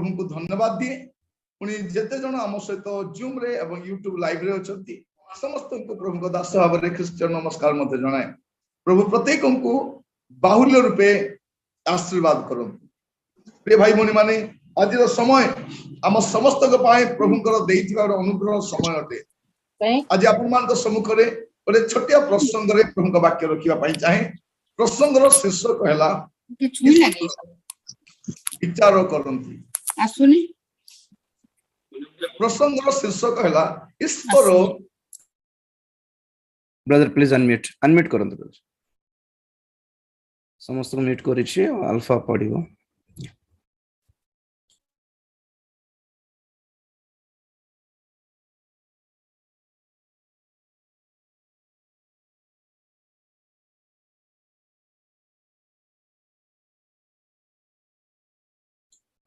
प्रभु को धन्यवाद दिए पुणी जेते जन आम सहित जूम रे एवं यूट्यूब लाइव रे अछंती समस्त को प्रभु को दास भाव में ख्रीष्टियन नमस्कार मत जनाए प्रभु प्रत्येक को बाहुल्य रूपे आशीर्वाद करंतु प्रिय भाई भौणी माने आज समय आम समस्त प्रभुंकर अनुग्रह समय अटे आज आपण मान सम्मुख में गोटे छोटिया प्रसंग प्रभु वाक्य रखा चाहे प्रसंगर शीर्षक है विचार करती प्रसंगर शीर्षक है ईश्वर ब्रदर प्लीज अनम्यूट करंतु ब्रदर समस्त को म्यूट करिछि अल्फा पडिबो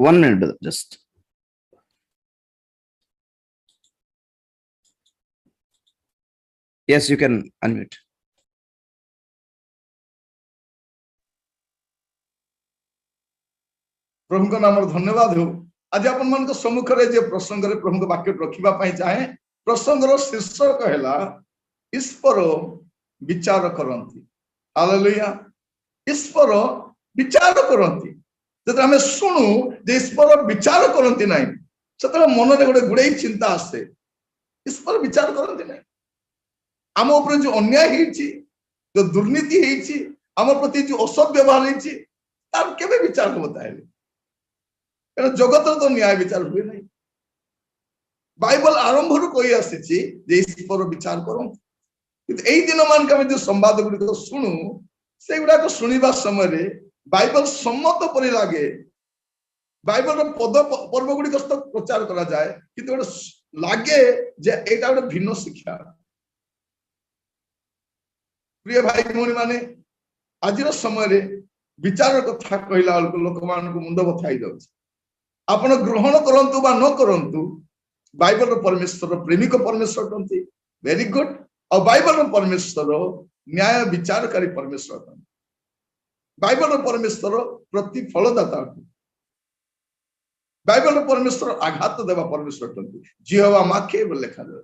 one minute brother just yes you can unmute प्रभु का नाम धन्यवाद हो आज आपण मान सम्मुख रे जे प्रसंग रे प्रभु वाक्य रखिबा पई चाहे प्रसंगर शीर्षक हैला ईश्वर विचार करंती हालेलुया ईश्वर विचार करंती जब आम शुणु जे ईश्वर विचार करती ना से मन में गोटे गुड़े चिंता आसे ईश्वर विचार करती ना आम उपर जो अन्याय होती जो दुर्नीति होती आम प्रति जो असद व्यवहार होती तार केबे विचार हम ताहले जगत तो न्याय विचार हुए ना बाइबल आरंभ रु कही आसी ईश्वर विचार करते यही दिन मान के जो संवाद गुड़िक शुणु से गुड़ाक शुणा समय बाइबल सम्मत परि लगे बाइबल पद पर्व गुड़िक प्रचार करा जाए किंतु लगे जे एटा गोटे भिन्न शिक्षा प्रिय भाई भौणी माने आज समय विचार कथा कहला लोक मान मुंड बथा आपण ग्रहण करंतु बा न करंतु बाइबल परमेश्वर प्रेमिक परमेश्वर कहते वेरी गुड और बाइबल परमेश्वर न्याय विचारकारी परमेश्वर कहते बाइबल परमेश्वर प्रतिफलदाता बाइबल परमेश्वर आघात देवा परमेश्वर अटंती जिहोवा माखे लिखा जाए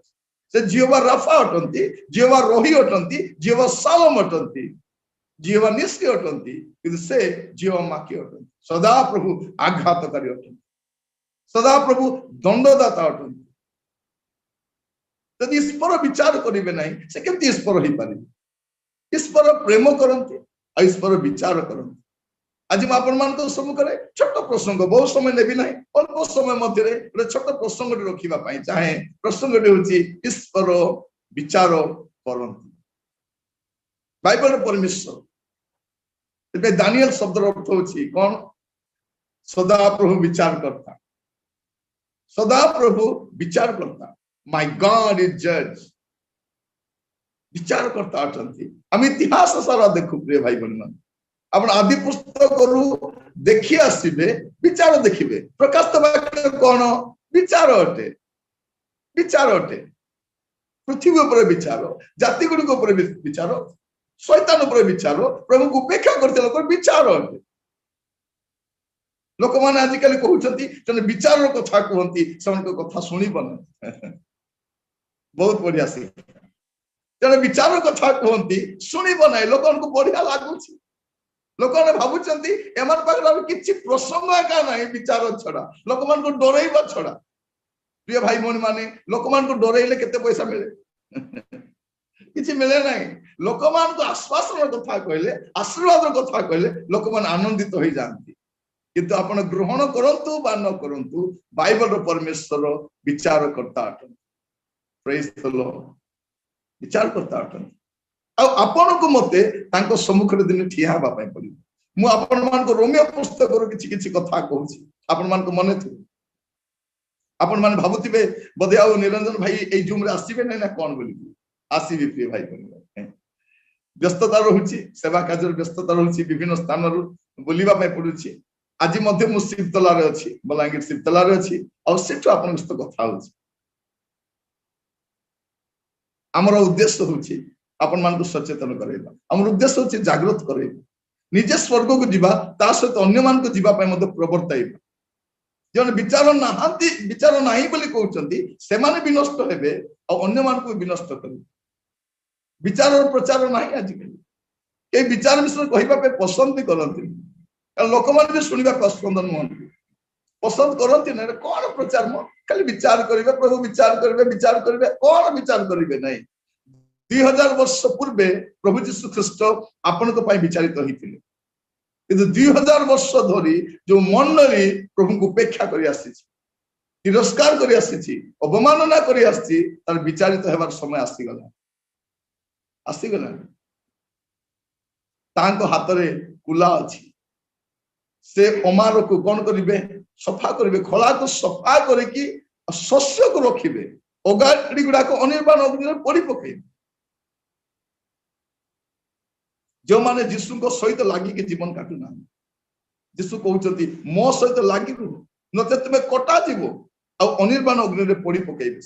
से जिहोवा राफा अटंती जिहोवा रोही अटंती जिहोवा सालम अटंती जिहोवा निष्क्रिय अटंती किंतु से जिहोवा माखे अटंती सदा प्रभु आघातकारी अटंती सदा प्रभु दंडदाता अटंती यदि ईश्वर विचार करेंगे नहीं से केमती ईश्वर हो पारे ईश्वर प्रेम करते ईश्वर विचार करते आज मुझे सम्मुख में छोट प्रसंग बहुत समय नेबी ना अल्प समय मध्य गोटे छोट प्रसंग रखा चाहे प्रसंग ईश्वर विचार करते बाइबल परमेश्वर दानियल शब्द अर्थ होची कौन सदा प्रभु विचार करता सदा प्रभु विचार करता माय गॉड इज जज विचार करता अटंती हम इतिहास सारा देखु प्रिय भाई बहन आपण आदि पुस्तक रु देखि आसीबे विचार देखिबे प्रकाशित वाक्य कोन विचार अटे पृथ्वी ऊपर विचार जाति गुडी को ऊपर विचार शैतान ऊपर विचार प्रभु को उपेक्षा करते लोक विचार अटे लोक माने आज काली कहउछंती जने विचार कथा कहंती समान कथा सुनिबन बहुत बढ़िया सी जने विचार कथा कहंती सुनिबन लोक को बढ़िया लागुछि लोक ने भाबुचंती एमन पाखर किछि प्रसंग एका नाही विचार छडा लोक मान को डरैबा छडा प्रिय भाई भौणी माने लोक मान को डरैले केते पैसा मिले किछि मिले नाही लोक मान को आश्वासन कथा कहले आशीर्वाद कथा कहले लोक मान आनंदित होई जानती किंतु आपण ग्रहण करंतु बा न करंतु बाइबल परमेश्वर विचार करता अटन प्रेज द लॉर्ड विचार करता अटन आपण को मते तांको सम्मुख रे दिन ठिया हबा पई पड़िबो मु आपण मान को रोमियो पुस्तक रो किछि किछि कथा कहूछि आपण मान को मने थु आपण मान भाबुतिबे बदे आ निरंजन भाई ए जूम रे आसीबे नै ना कोन बोली आसीबे प्रिय भाई बोली व्यस्तता रहुछि सेवा कार्य व्यस्तता रहुछि विभिन्न स्थान रु बोलिबा पई पडुछि आज मध्य मु शिवतला रे अछि बलांगीर शिवतला रे अछि और सेठो आपण सहित कथा होछि हमर उद्देश्य होछि आपण मान को सचेतन करेबा हमर उद्देश्य होछि जागृत करेबा निजे स्वर्ग को जीवा ता सहित अन्य मान को जीवा पय मते प्रवर्ताइबा जन विचार नाहांती विचार नाही बोली कहउचंती सेमाने विनष्ट हेबे और अन्य मान को विनष्ट करिवे विचार और प्रचार नाही आज के विचार विषय कहिबा पे पसंद भी करंती कारण लोक मान भी सुनिबा पसंद नहंती पसंद करंती ना कोन प्रचार म खाली विचार करिवे प्रभु विचार करिवे कोन विचार करिवे नहीं 2000 वर्ष पूर्वे प्रभु यीशु ख्रीष्ट आपन को पाई विचारित होइतिले किंतु 2000 वर्ष धरी जो मंडली प्रभु को उपेक्षा करि आसीछि तिरस्कार करि आसीछि अवमानना करि आसीछि तार विचारित हेबार समय आसी गला तांको हाथ रे कुला अछि से अमार को कोन करिवे सफा करिवे खला को सफा करिकि शस्य को रखिबे ओगाड़ी गुडा को अनिर्वाण अग्नि रे पड़ी पकइबे जो माने यीशु को सहित लागि के जीवन काटु ना यीशु कहउचंती मो सहित लागि नते तुमे कटा जीवो आ अनिर्वाण अग्नि रे पड़ी पकइबे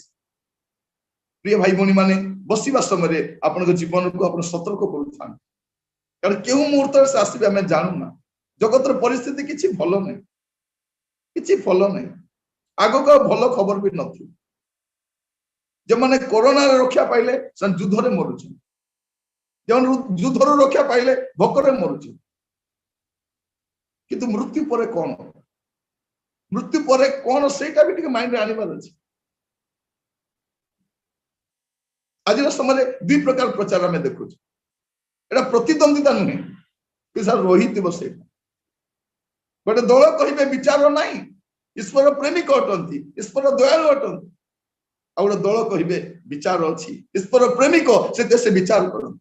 प्रिय भाई भनी माने बसिबा समय रे आपन को जीवन को आपन सतर्क करूथान कारण केहू मुहूर्त से आसीबे हमें जानू ना जगत रे परिस्थिति किछि भलो नै आगो को भलो खबर भी नथि जे माने कोरोना रे रक्षा पाइले सन युद्ध रे मरुछ जन युद्ध रे रक्षा पाइले भोक रे मरुछ किंतु मृत्यु परे कोन सेटा भी ठीक माइंड रे आनिबार अछि आज समय दुई प्रकार प्रचार में देखु एटा प्रतिद्वंदिता नुहे कि सर रोहित बसे गोटे दल कहिबे विचार नहीं ईश्वर प्रेमिक अटंती ईश्वर दयालु अटंती आ गोटे दल कहिबे विचार अछि ईश्वर प्रेमिक से देश विचार करन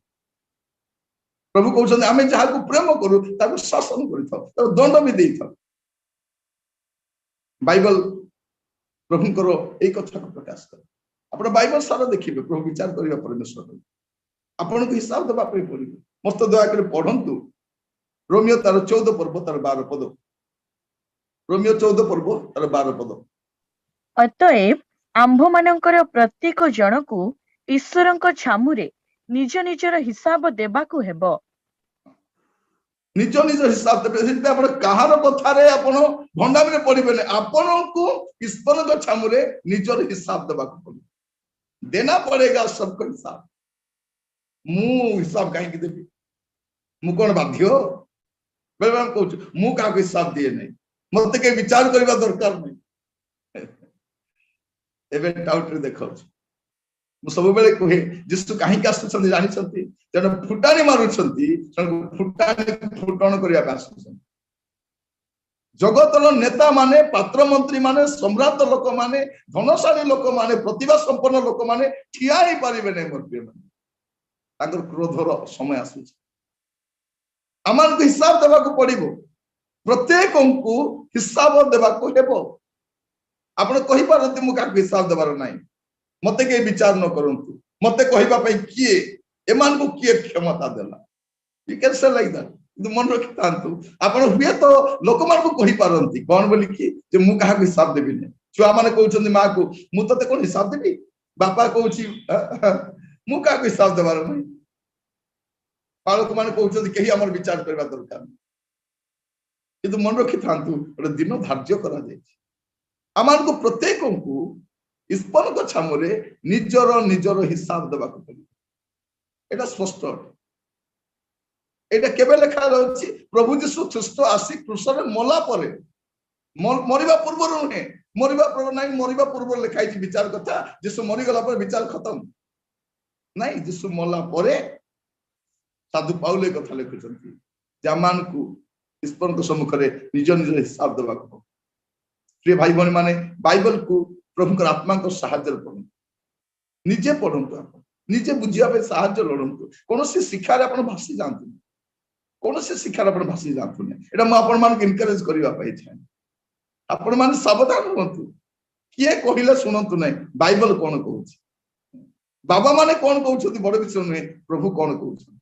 प्रभु कहउछन आमे जहा को प्रेम करू ताको शासन करिथाउ ताको दंड भी देइथाउ बाइबल प्रभु करो एई कथा को प्रकाश कर आपण बाइबल सारा देखिबे प्रभु विचार करिबा परमेश्वर आपण को हिसाब देबा पे पड़िबो मस्त दया कर पढंतु रोमियो तार 14 पर्व तार 12 पद रोमियो 14 पर्व तार 12 पद अतएव आंभ मानकर प्रत्येक जन को ईश्वरଙ୍କ छामुरे निज निजर हिसाब देबाकू हेबो निज निज हिसाब देबे सेते आपण कहार कथा रे आपण भंडार रे पड़िबे ने आपण को ईश्वरଙ୍କ छामुरे निजर हिसाब देबाकू पड़िबो देना पड़ेगा सबको हिसाब मु हिसाब कहीं देबी मु कोन बाध्य बेले हम कहू मु का हिसाब दिए नहीं मते के विचार करबा दरकार नहीं एबे डाउट रे देखौ मु सब बेले कहे जिसु काहे का आसुछन जानि छथि जन फुटानी मारु छथि फुटानी फुटण करिया आसुछन जगतर नेता माने पात्र मंत्री माने सम्राट लोक माने धनशाली लोक माने प्रतिभा संपन्न लोक माने ठिया ही पारिबे नै मोर प्रिय माने ताकर क्रोधर समय आसुछ आमान को हिसाब देबा को पड़िबो प्रत्येक को हिसाब देबा को हेबो आपण कहि पारंती मु का हिसाब देबार नाही मते के विचार न करंतु मते कहिबा पई किए एमान को किए क्षमता देला you can say like that किंतु मन रखि तांतु आपण हुए तो लोक मान को कहि पारंती कोन बोली कि जे मु का हिसाब देबी नै छुआ माने कहउछन मां को मु तते कोन हिसाब देबी बापा कहउछि मु का हिसाब देबार नै बालक माने कहउछन केही हमर विचार करबा दरकार नै किंतु मन रखि तांतु ओटे दिन धार्य करा जाय आमान को प्रत्येक को ईश्वर को छामुरे निजर निजर हिसाब देबा को पड़िबो एटा स्पष्ट एटा केबे लेखा रहछि प्रभु यीशु ख्रीष्ट आसी क्रूस रे मला परे मरिबा पूर्व नुहे मरिबा पूर्व नाही मरिबा पूर्व लेखाई विचार कथा यीशु मरि गला पर विचार खत्म नाही यीशु मला परे साधु पाउले कथा लिखुछंती जामान को ईश्वर को सम्मुख रे निज निज हिसाब देबा को प्रिय भाई बहन माने बाइबल को प्रभु का आत्मा को सहायता पढ़ु निजे पढ़ंतु आप निजे बुझिया पे सहायता लड़ंतु कौन सी शिक्षा रे आपण भासी जानतु कौन सी शिक्षा रे आपण भासी जानतु ने एटा म आपण मान के इनकरेज करिवा पाई छै आपण मान सावधान होंतु किए कहिला सुनंतु नै बाइबल कोन कहउछि बाबा माने कोन कहउछथि बड़ विषय नै प्रभु कोन कहउछथि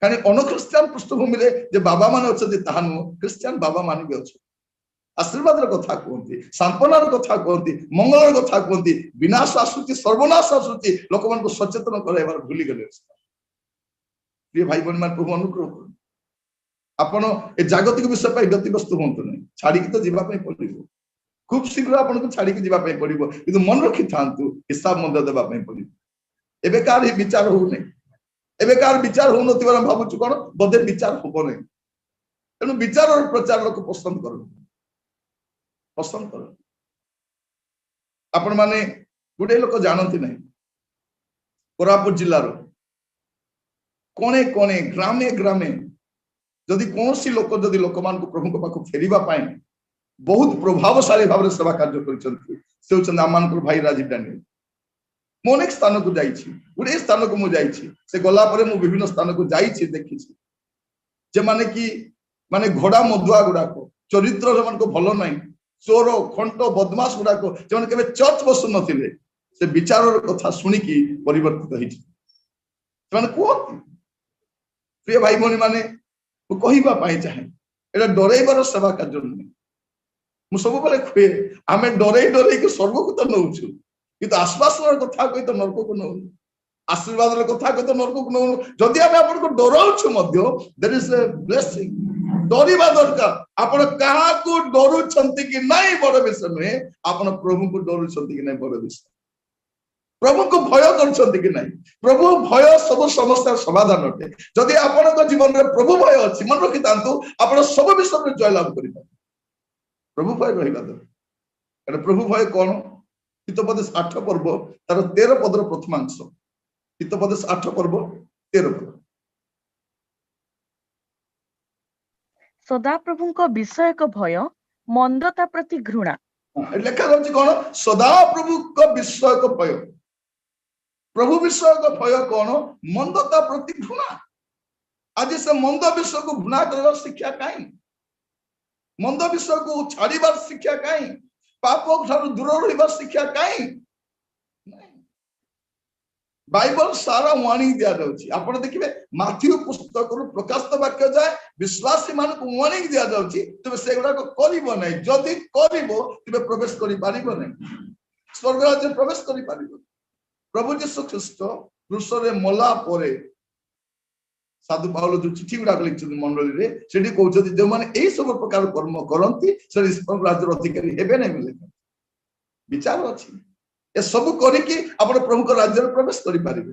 कानी अनख्रिस्टियन पृष्ठभूमि रे जे बाबा माने अछथि ताहानु क्रिश्चियन बाबा माने भी अछि आशीर्वाद कथा कहती सांत्वनार कथा कहती मंगलर कथा कहती विनाश आसुची सर्वनाश आसुची लोक मान को सचेतन कराइबार भूली गले प्रिय भाई बहन मान प्रभु अनुग्रह कर आपण ए जागतिक विषय पर व्यतिग्रस्त होंतु नहीं छाड़ी तो जीवा पई पड़िबो खूब शीघ्र आपको छाड़ी जावाई पड़ो कि मन रखी था हिसाब मध्य देवाई पड़ो एबे कार विचार होने एबे कार विचार हो नथिबार भाबुछु कोन बोधे विचार होबो नै तेणु विचार और प्रचार लोक पसंद कर आपण माने गुडे लोक जानती नहीं कोरापुट जिल्लार कोणे कोणे ग्रामे ग्रामे जदि कौन सी लोक जदि लोक मान को प्रभु को पाखु फेरिबा पाए बहुत प्रभावशाली भाव सेवा कार्य करछन्ती से होछन आमान को भाई राजीव डानियल मो अनेक स्थान को जाइछि गुडे स्थान को मु जाइछि से गला परे मु विभिन्न स्थान को जाइछि देखिछि जे माने कि माने घोड़ा मधुआ गुडा को चरित्र जमन को भलो नाही चोर खंट बदमाश गुडा को जमन केबे चर्च बसु नथिले से विचार कथा सुनी की परिवर्तित होइछि जमन को प्रिय भाई भौणी माने मु कहिबा पाई चाहे एटा डरैबार सेवा कार्य नहीं मु सब बेले खुए आमे डरै डरै के स्वर्ग को तो नउछु किंतु आश्वासन कथा कहि तो नरक को नउ आशीर्वाद कथा कहि तो नरक को नउ जदि आमे आपन को डराउछु मध्य देयर इज अ ब्लेसिंग डरिबा दरकार आपण कहा को डरुछंती कि नहीं बड़ विषय में आपण प्रभु को डरुछंती कि नहीं बड़ विषय प्रभु को भय करछंती कि नहीं प्रभु भय सब समस्या समाधान अटे जदि आपण को जीवन में प्रभु भय अछि मन रखि तांतु आपण सब विषय में जय लाभ करि प्रभु भय रहिबा दरकार प्रभु भय कोन हितोपदेश 8 पर्व तार 13 पदर प्रथमांश हितोपदेश 8 पर्व 13 पद सदा प्रभु को विषय को भय मंदता प्रति घृणा लेखा जाउछि कोन सदा प्रभु को विषय को भय प्रभु विषय को भय कोन मंदता प्रति घृणा आज से मंद विषय को घृणा करबार शिक्षा काई मंद विषय को छाड़ीबार शिक्षा काई पाप ठार दूर रहिबार शिक्षा काई बाइबल सारा वार्निंग दिया जाउछि आपण देखिबे माथ्यू पुस्तक रु प्रकाशित वाक्य जाय विश्वासी मान को वार्निंग दिया जाउछि तबे सेगुडा को करिवो नै जदि करिवो तबे प्रवेश करि पारिबो नै स्वर्ग राज्य प्रवेश करि पारिबो प्रभु यीशु ख्रीष्ट क्रूस रे मला परे साधु पाउल जो चिठी गुडा लिखिछन मंडली रे सेठी कहउछथि जे माने एई सब प्रकार कर्म करंती से स्वर्ग राज्य अधिकारी हेबे नै मिले विचार अछि ए सब करी कि आपण प्रभु को राज्य में प्रवेश करि पारिबे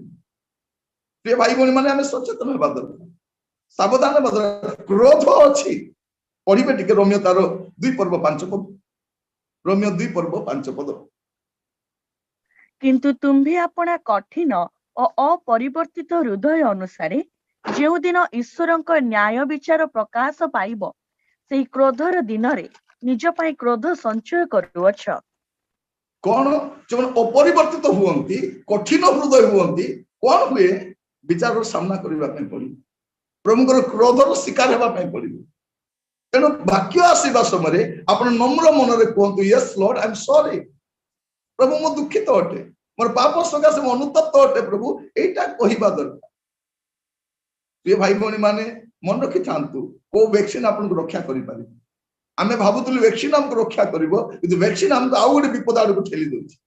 प्रिय भाई भौणी माने हमें सचेतन हेबा दरकार सावधान हेबा दरकार क्रोध अछि पढिबे टिके रोमियो तारो 2 पर्व 5 पद रोमियो 2 पर्व 5 पद किंतु तुम्भी अपना कठिन और अपरिवर्तित हृदय अनुसारे जेउ दिन ईश्वरक न्याय विचार प्रकाश पाइब सेही क्रोधर दिन रे निज पई क्रोध संचय करूअछ कौन जो अपरिवर्तित हुअंती कठिन हृदय हुअंती कौन हुए विचार सामना करबा पई पड़ी प्रभुकर क्रोधर शिकार हेबा पई पड़ी तेणु वाक्य आसीबा समय आपण नम्र मन रे कहंतु yes Lord I am sorry प्रभु मो दुखित अटे मोर पाप सकाशे मो अनुतप्त अटे प्रभु एटा कहिबा दरकार प्रिय भाई भौणी माने मन रखि थांतु को वैक्सीन आपन को रक्षा करि पारि आमे भाबुतलु वैक्सीन हमको रक्षा करिवो किंतु वैक्सीन हमको आउ गोटे विपद आड़ को ठेली दउछि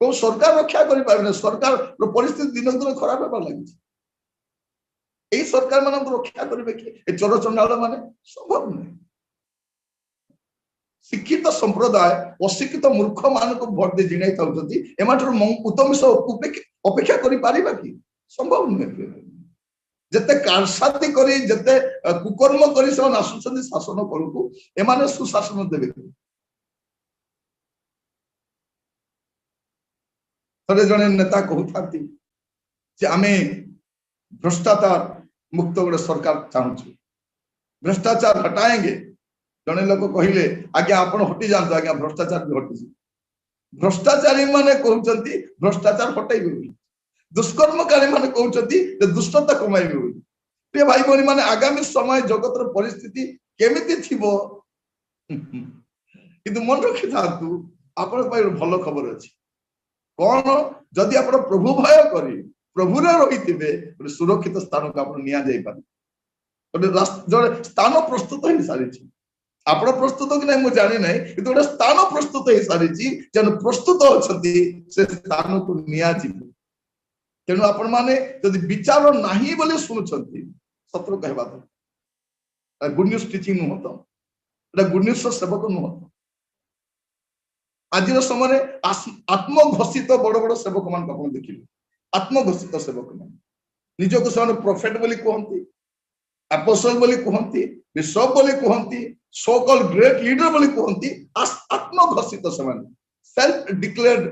को सरकार रक्षा करि पाबे सरकार रो परिस्थिति दिन दिन खराब होबा लागि एई सरकार माने हमको रक्षा करिवे कि ए चोर चंडाल माने संभव नहीं शिक्षित संप्रदाय अशिक्षित मूर्ख मान को भोट दे जिनाई थाउछथि एमाटर उत्तम अपेक्षा करि पारिबा कि संभव नहीं जते कारसादी करी जते कुकर्म करी से आसुछथि शासन करकु एमाने सुशासन देबे थरे जने नेता कहउथांती जे आमे भ्रष्टाचार मुक्त गोटे सरकार चाहूछु भ्रष्टाचार हटाएंगे जने लोग कहले आज्ञा आपण हटि जानतो आज्ञा भ्रष्टाचार भी हटि भ्रष्टाचारी माने कहउछथि भ्रष्टाचार हटाइबे दुष्कर्मकारी माने कहउछथि जे दुष्टता कमाइबे प्रिय भाई भौणी माने आगामी समय जगतर परिस्थिति केमिति थिबो किंतु मन रखि थांतु आपण पई भलो खबर अछि कोन जदि आपण प्रभु भय करी प्रभु रे रहितिबे सुरक्षित स्थान को आपण निया जाई पारे जो स्थान प्रस्तुत हो सारी आपण प्रस्तुत कि नहीं जानी नहीं किंतु गोटे स्थान प्रस्तुत हो सारी जन प्रस्तुत अच्छी से स्थान को निया तेणु आपण माने जदि विचार नाही बोले सुनुछंती सत्र कहबा तो गुड न्यूज टीचिंग नुह तो गुड न्यूज सेवक नुह आज समय आत्मघोषित बड़ बड़ सेवक मान देखिए आत्मघोषित सेवक मान निजक से प्रोफेट बोली कहती अपोस्टल बोली कहती बिशप बोली कहती सो कॉल्ड ग्रेट लीडर बोली कहती आत्मघोषित से सेल्फ डिक्लेयर्ड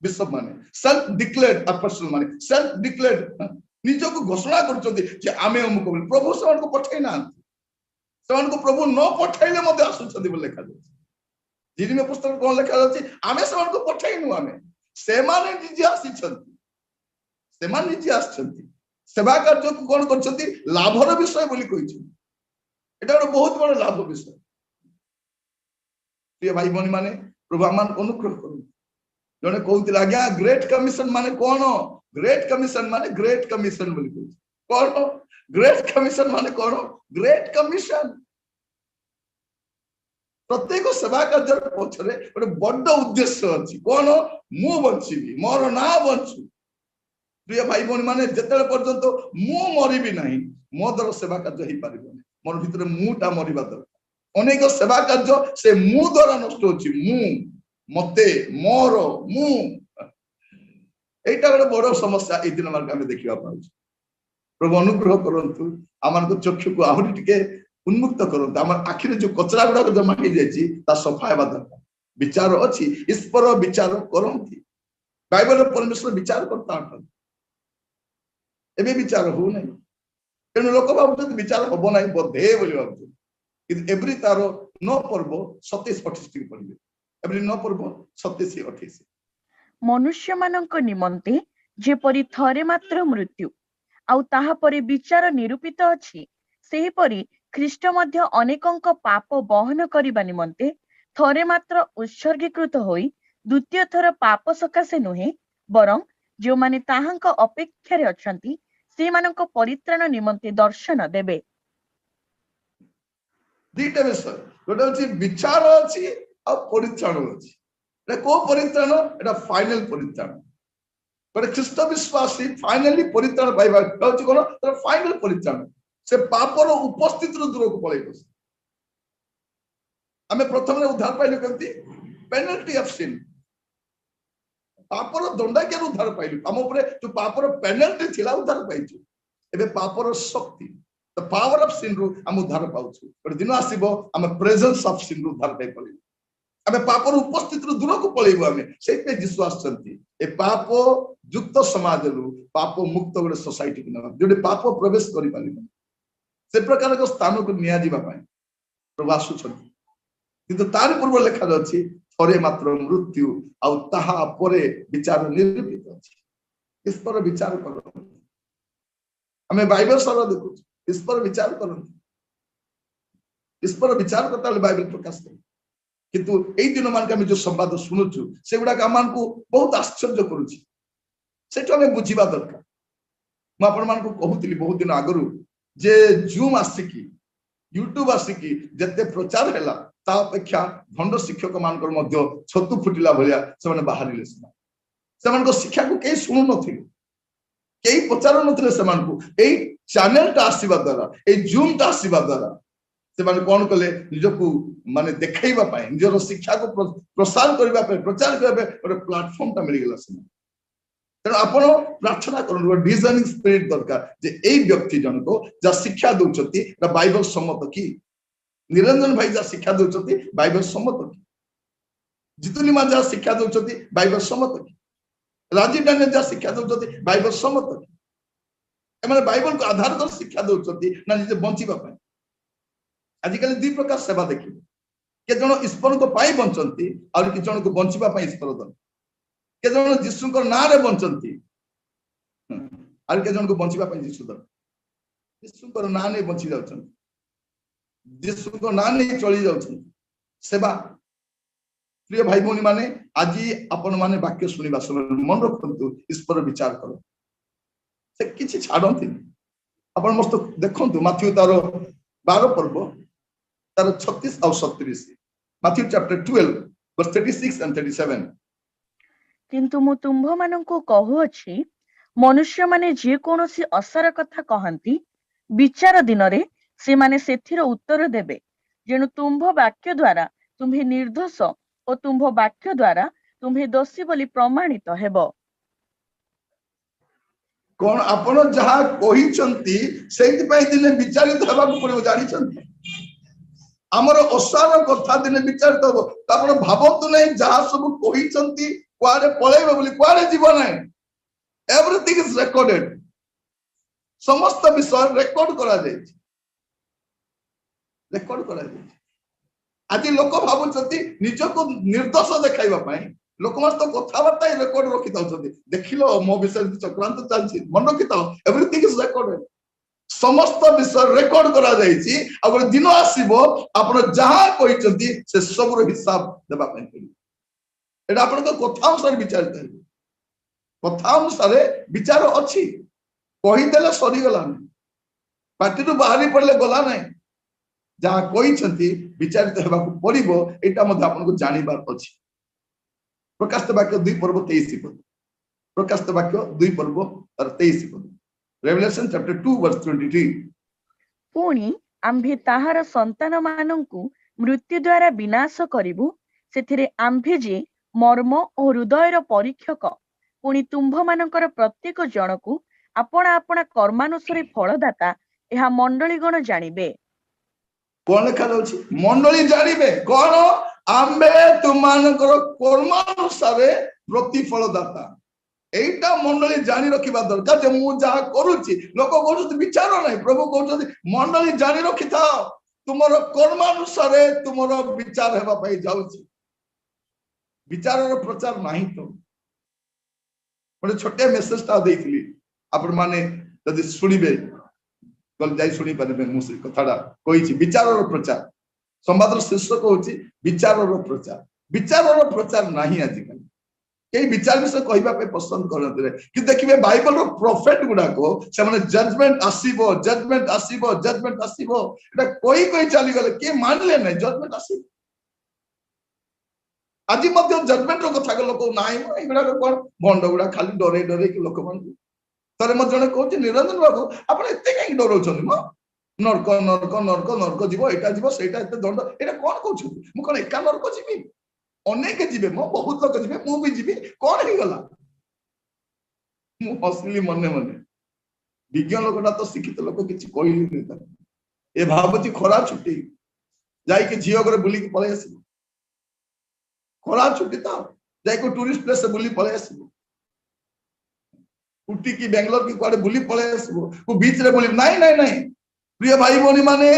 बिशप माने सेल्फ डिक्लेयर्ड अपोस्टल माने सेल्फ डिक्लेयर्ड निजक घोषणा कर आमे अमुक बोली प्रभु से पठे ना से प्रभु न पठाइले मध्य आसुछंती बोली लिखा जाय जिरिमिया पुस्तक कौन लिखा जाय आमे से पठाइनु आमे से माने निजे आसीछंती से माने निजे आछंती सेवा कार्य को कौन करछंती लाभर विषय बोली कहिछि एटा एक बहुत बड़ लाभ विषय प्रिय भाई बहन माने प्रभु आमान अनुग्रह करू जने कहउतिला आज्ञा ग्रेट कमिशन माने कौन ग्रेट कमिशन माने ग्रेट कमिशन बोली कहिछि कौन ग्रेट कमिशन माने कौन ग्रेट कमिशन प्रत्येक सेवा कार्य पछरे गोटे बड़ उद्देश्य अछि कौन मु बंचिबी मोर ना बंचु प्रिय भाई बहन माने जते पर्यंत मु मरिबी नाही मो द्वारा सेवा कार्य ही पारिबो मोर भितर मुटा मरिबा दरकार अनेक सेवा कार्य से मु द्वारा नष्ट होछि मु मते मोर मु एटा गोटे बड़ समस्या ए दिन मार्ग आमे देखिबा पाउछ प्रभु अनुग्रह करंतु आमान को चक्षु को आहुरी टिके उन्मुक्त करंतु आमार आखिरे जो कचरा गुडा जमा हो जायछि ता सफा हेबा दरकार विचार अछि ईश्वर विचार करंती बाइबल परमेश्वर विचार करता हन एबे विचार हो नै तेणु लोक भावुछन्ति विचार हबो नै बोधे बोली भावुछन्ति किंतु एवरी तार 9 पर्व 27-28 टिक पढिबे एवरी 9 पर्व 27-28 मनुष्य मानक निमंते जेपरि थरे मात्र मृत्यु आउ ताहा परे विचार निरूपित अछि सेहि परि ख्रीष्ट मध्य अनेकंक पाप बहन करिबा निमंते थरे मात्र उत्सर्गीकृत होई द्वितीय थर पाप सकाशे नुहे बरं जो माने ताहांक अपेक्षारे अछंती से मानक परित्राण निमंते दर्शन देबे दीटा विषय गोटे अछि विचार अछि आ परित्राण अछि एटा को परित्राण एटा फाइनल परित्राण गोटे ख्रीष्ट विश्वासी फाइनली परित्राण पाइबा अछि कोन तर फाइनल परित्राण से पापर उपस्थित दूर को पळेबो हमें प्रथम उद्धार पाइले केमती पेनल्टी ऑफ सिन पापर दंडा के उद्धार पाइलु हम ऊपर जो पापर पेनल्टी थिला उद्धार पाइछु एबे पापर शक्ति द पावर ऑफ सिन रु हम उद्धार पाउछु पर दिन आसीबो हम प्रेजेंस ऑफ सिन रु उद्धार पाइ पड़े हमें पापर उपस्थित दूर को पळेबो हमें से पे विश्वास चलती ए पाप युक्त समाज रु पाप मुक्त गोटे सोसाइटी के न जोडे पाप प्रवेश करि पाली से प्रकार को स्थान को निया जीवा पाए प्रवास छथि किंतु तार पूर्व लेखा अछि थरे मात्र मृत्यु आउ ताहा परे विचार निरूपित अछि इस पर विचार करो हमें बाइबल सारा देखु इस पर विचार करो इस पर विचार करता बाइबल प्रकाश करे किंतु एई दिन मान के हम जो संवाद सुनुछु सेगुडा का मान को बहुत आश्चर्य करूछि सेटा हमें बुझिबा दरकार म आपण मान को कहूतिली बहुत दिन आगरु जे जूम आसिकी यूट्यूब आसिकी जते प्रचार हैला ता अपेक्षा भंड शिक्षक मानकर मध्य छतु फुटिला भलिया से बाहरिले से शिक्षा को कई शुणु नथिले कई पचार नथिले से एई चैनल ता आसीबा द्वारा एई जूम ता आसीबा द्वारा से माने कोन कले निजको माने देखाइबा पाए निजर शिक्षा को प्रसार करबा पाए प्रचार करबा एक प्लेटफॉर्म ता मिल गेला से तेणु आपण प्रार्थना करूँ डिजाइनिंग स्पिरिट दरकार जे एई व्यक्ति जन को जा शिक्षा दउचती बाइबल सम्मत की निरंजन भाई जा शिक्षा दउचती बाइबल सम्मत की जितुनी मा जा शिक्षा दउचती बाइबल सम्मत की राजीव डाने जा शिक्षा दउचती बाइबल सम्मत की एमाने बाइबल को आधार कर शिक्षा दउचती ना निजे बंचिबा पाए आजिकल दी प्रकार सेवा देखिबे के जण ईश्वर को पाई बंचंती और कि जण को बंचिबा पाई ईश्वर दन के जण जीसु को ना रे बंचंती और के जण को बंचिबा पाई जीसु दन जीसु को ना ने बंची जाउछन जीसु को ना ने चली जाउछन सेवा प्रिय भाई भौणी माने आज आपण माने वाक्य सुनिबा समय मन रखंतु ईश्वर विचार करो से किछि छाडंती आपण मस्त देखंतु माथ्यू तारो 12 पर्व तारो 36 और 37 माथ्यू चैप्टर 12 वर्स 36 एंड 37 किंतु मु तुम्भ माननको कहूअछि मनुष्य माने जे कोनोसी असार कथा कहंती विचार दिन रे से माने सेथिर उत्तर देबे जेनु तुम्भ वाक्य द्वारा तुम्हे निर्दोष ଓ ତୁମ୍ଭ ବାକ୍ୟ ଦ୍ୱାରା ତୁମ୍ଭେ ଦୋଷୀ ବୋଲି ପ୍ରମାଣିତ ହେବ। କଣ ଆପଣ ଯାହା କହିଛନ୍ତି ସେଇଥିପାଇଁ ଦିନେ ବିଚାରିତ ହେବାକୁ ପଡିବ, ଜାଣିଛନ୍ତି? ଆମର ଅସାର କଥା ଦିନେ ବିଚାରିତ ହବ। ଆପଣ ଭାବନ୍ତୁ ନାହିଁ ଯାହା ସବୁ କହିଛନ୍ତି କୁଆଡେ ପଳେଇବ ବୋଲି, କୁଆଡେ ଯିବ ନାହିଁ। Everything is recorded. ସମସ୍ତ ବିଷୟ ରେକର୍ଡ କରାଯାଇଛି, ରେକର୍ଡ କରାଯାଇଛି। ଆଜି ଲୋକ ଭାବୁଛନ୍ତି ନିଜକୁ ନିର୍ଦ୍ଦୋଷ ଦେଖାଇବା ପାଇଁ ଲୋକମାନେ ତ କଥାବାର୍ତ୍ତା ରେକର୍ଡ ରଖିଥାଉଛନ୍ତି। ଦେଖିଲ ମୋ ବିଷୟରେ ଚକ୍ରାନ୍ତ ଚାଲିଛି, ମନେ ରଖିଥାଅ। Everything is recorded. ସମସ୍ତ ବିଷୟ ରେକର୍ଡ କରାଯାଇଛି। ଆଉ ଗୋଟେ ଦିନ ଆସିବ ଆପଣ ଯାହା କହିଛନ୍ତି ସେ ସବୁର ହିସାବ ଦେବା ପାଇଁ ପଡିବ। ଏଇଟା ଆପଣଙ୍କ କଥା ଅନୁସାରେ ବିଚାରିତ ହେବ। କଥା ଅନୁସାରେ ବିଚାର ଅଛି। କହିଦେଲେ ସରିଗଲା ନାହିଁ, ପାଟିରୁ ବାହାରି ପଡିଲେ ଗଲା ନାହିଁ। ଯାହା କହିଛନ୍ତି ବିଚାରିତ ହେବାକୁ ପଡିବ, ଏଇଟା ମଧ୍ୟ ଆପଣଙ୍କୁ ଜାଣିବାର ଅଛି। ପ୍ରକାଶିତ ବାକ୍ୟ 2:23। ପ୍ରକାଶିତ ବାକ୍ୟ 2:23। Revelation chapter 2 verse 23. ପୁଣି ଆମ୍ଭେ ତାହାର ସନ୍ତାନମାନଙ୍କୁ ମୃତ୍ୟୁ ଦ୍ୱାରା ବିନାଶ କରିବୁ। ସେଥିରେ ଆମ୍ଭେ ଯେ ମର୍ମ ଓ ହୃଦୟର ପରୀକ୍ଷକ, ପୁଣି ତୁମ୍ଭମାନଙ୍କର ପ୍ରତ୍ୟେକ ଜଣକୁ ଆପଣା ଆପଣା କର୍ମାନୁସାରେ ଫଳଦାତା, ଏହା ମଣ୍ଡଳୀଗଣ ଜାଣିବେ। କଣ ଲେଖା ଯାଉଛି? ମଣ୍ଡଳୀ ଜାଣିବେ କଣ? ଆମ୍ଭେ ତୁମମାନଙ୍କର କର୍ମାନୁସାରେ ପ୍ରତିଫଳ ଦାତା। এইটা মন্ডলী জানি রখিবা দরকার যে মু যাহা করুছি। লোক কହୁଛନ୍ତି বিচার নাই, প্রভু কହୁଛନ୍ତି মন্ডলী জানি রখিথাও ତୁମର କର୍ମାନୁସାରେ ତୁମର ବିଚାର ହେବା ପାଇଁ ଯାଉଛି। ବିଚାରର ପ୍ରଚାର ନାହିଁ ତ। ଗୋଟେ ଛୋଟିଆ ମେସେଜ ଟା ଦେଇଥିଲି, ଆପଣ ମାନେ ଯଦି ଶୁଣିବେ ଗଲେ ଯାଇ ଶୁଣି ପାରିବେ। ମୁଁ ସେ କଥାଟା କହିଛି, ବିଚାରର ପ୍ରଚାର। ସମ୍ବାଦର ଶୀର୍ଷକ ହଉଛି ବିଚାରର ପ୍ରଚାର। ବିଚାରର ପ୍ରଚାର ନାହିଁ ଆଜିକାଲି। କେହି ବିଚାର ବିଷୟ କହିବା ପାଇଁ ପସନ୍ଦ କରନ୍ତି। କିନ୍ତୁ ଦେଖିବେ ବାଇବଲର ପ୍ରଫେଟ ଗୁଡାକ ସେମାନେ ଜଜମେଣ୍ଟ ଆସିବ, ଜଜମେଣ୍ଟ ଆସିବ, ଜଜମେଣ୍ଟ ଆସିବ ଏଟା କହି କହି ଚାଲିଗଲେ, କିଏ ମାନିଲେ ନାହିଁ। ଜଜମେଣ୍ଟ ଆସିବ। ଆଜି ମଧ୍ୟ ଜଜମେଣ୍ଟର କଥା ଲୋକ ନାହିଁ। ଏଗୁଡାକ କଣ ଭଣ୍ଡ ଗୁଡା ଖାଲି ଡରେଇ ଡରେଇକି ଲୋକମାନଙ୍କୁ। ଥରେ ମୋ ଜଣେ କହୁଛି, ନିରଞ୍ଜନ ବାବୁ ଆପଣ ଏତେ କାହିଁକି ଡରଉଛନ୍ତି? ମ ନର୍କ ନର୍କ ନର୍କ ନର୍କ ଯିବ, ଏଇଟା ଯିବ, ସେଇଟା ଏତେ ଦଣ୍ଡ, ଏଇଟା କଣ କହୁଛନ୍ତି? ମୁଁ କଣ ଏକା ନର୍କ ଯିବି? ଅନେକ ଯିବେ, ମୋ ବହୁତ ଲୋକ ଯିବେ, ମୁଁ ବି ଯିବି। କଣ ହେଇଗଲା? ମୁଁ ହସିଲି ମନେ ମନେ। ବିଜ୍ଞ ଲୋକଟା ତ ଶିକ୍ଷିତ ଲୋକ, କିଛି କହିଲିନି ତାକୁ। ଏ ଭାବୁଛି ଖରା ଛୁଟି ଯାଇକି ଝିଅ ଘରେ ବୁଲିକି ପଳେଇ ଆସିବ। ଖରା ଛୁଟି ତ ଯାଇକି ଟୁରିଷ୍ଟ ପ୍ଲେସ ବୁଲି ପଳେଇ ଆସିବ। ଉଟି କି ବେଙ୍ଗଲୋର କି କୁଆଡେ ବୁଲି ପଳେଇ ଆସିବ। ବିଚ୍ ରେ ବୁଲି। ନାଇଁ ନାଇଁ ନାଇଁ ପ୍ରିୟ ଭାଇ ଭଉଣୀ ମାନେ,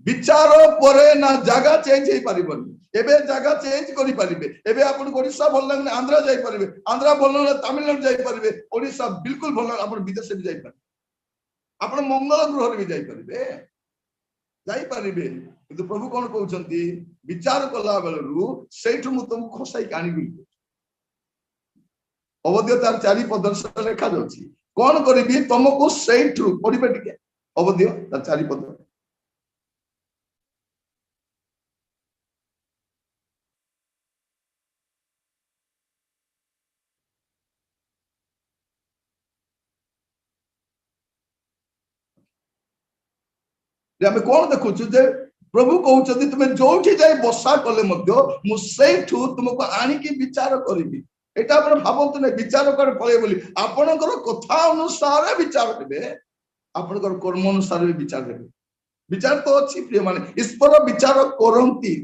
ବିଚାର ପରେ ନା ଜାଗା ଚେଞ୍ଜ ହେଇପାରିବନି। ଏବେ ଜାଗା ଚେଞ୍ଜ କରିପାରିବେ। ଏବେ ଆପଣଙ୍କୁ ଓଡିଶା ଭଲ ଲାଗିଲେ ଆନ୍ଧ୍ରା ଯାଇପାରିବେ, ଆନ୍ଧ୍ରା ଭଲ ଲାଗିଲେ ତାମିଲନାଡୁ ଯାଇପାରିବେ, ଓଡିଶା ବିଲକୁଲ ଭଲ ଲାଗିଲେ ଆପଣ ବିଦେଶ ବି ଯାଇପାରିବେ, ଆପଣ ମଙ୍ଗଳ ଗ୍ରହରେ ବି ଯାଇପାରିବେ, ଯାଇପାରିବେ। କିନ୍ତୁ ପ୍ରଭୁ କଣ କହୁଛନ୍ତି? ବିଚାର କଲା ବେଳରୁ ସେଇଠୁ ମୁଁ ତମକୁ ଖସାଇକି ଆଣିବି। ଅବଦ୍ୟ ତାର 4 ପଦ ଲେଖା ଯାଉଛି। କଣ କରିବି? ତମକୁ ସେଇଠୁ ପଢିବେ ଟିକେ, ଅବଦ୍ୟ ତାର 4 ପଦ। ଆମେ କଣ ଦେଖୁଛୁ ଯେ ପ୍ରଭୁ କହୁଛନ୍ତି ତୁମେ ଯୋଉଠି ଯାଇ ବସା କଲେ ମଧ୍ୟ ମୁଁ ସେଇଠୁ ତୁମକୁ ଆଣିକି ବିଚାର କରିବି। এটা ଆପଣ ଭାବନ୍ତୁ ନାହିଁ ବିଚାର କୁଆଡେ ପଳେଇବ ବୋଲି। ଆପଣଙ୍କର କଥା ଅନୁସାରେ ବିଚାର ହେବେ, ଆପଣଙ୍କର କର୍ମ ଅନୁସାରେ ବି ବିଚାର ହେବେ। ବିଚାର ତ ଅଛି ପ୍ରିୟ ମାନେ, ଈଶ୍ୱର ବିଚାର କରନ୍ତି।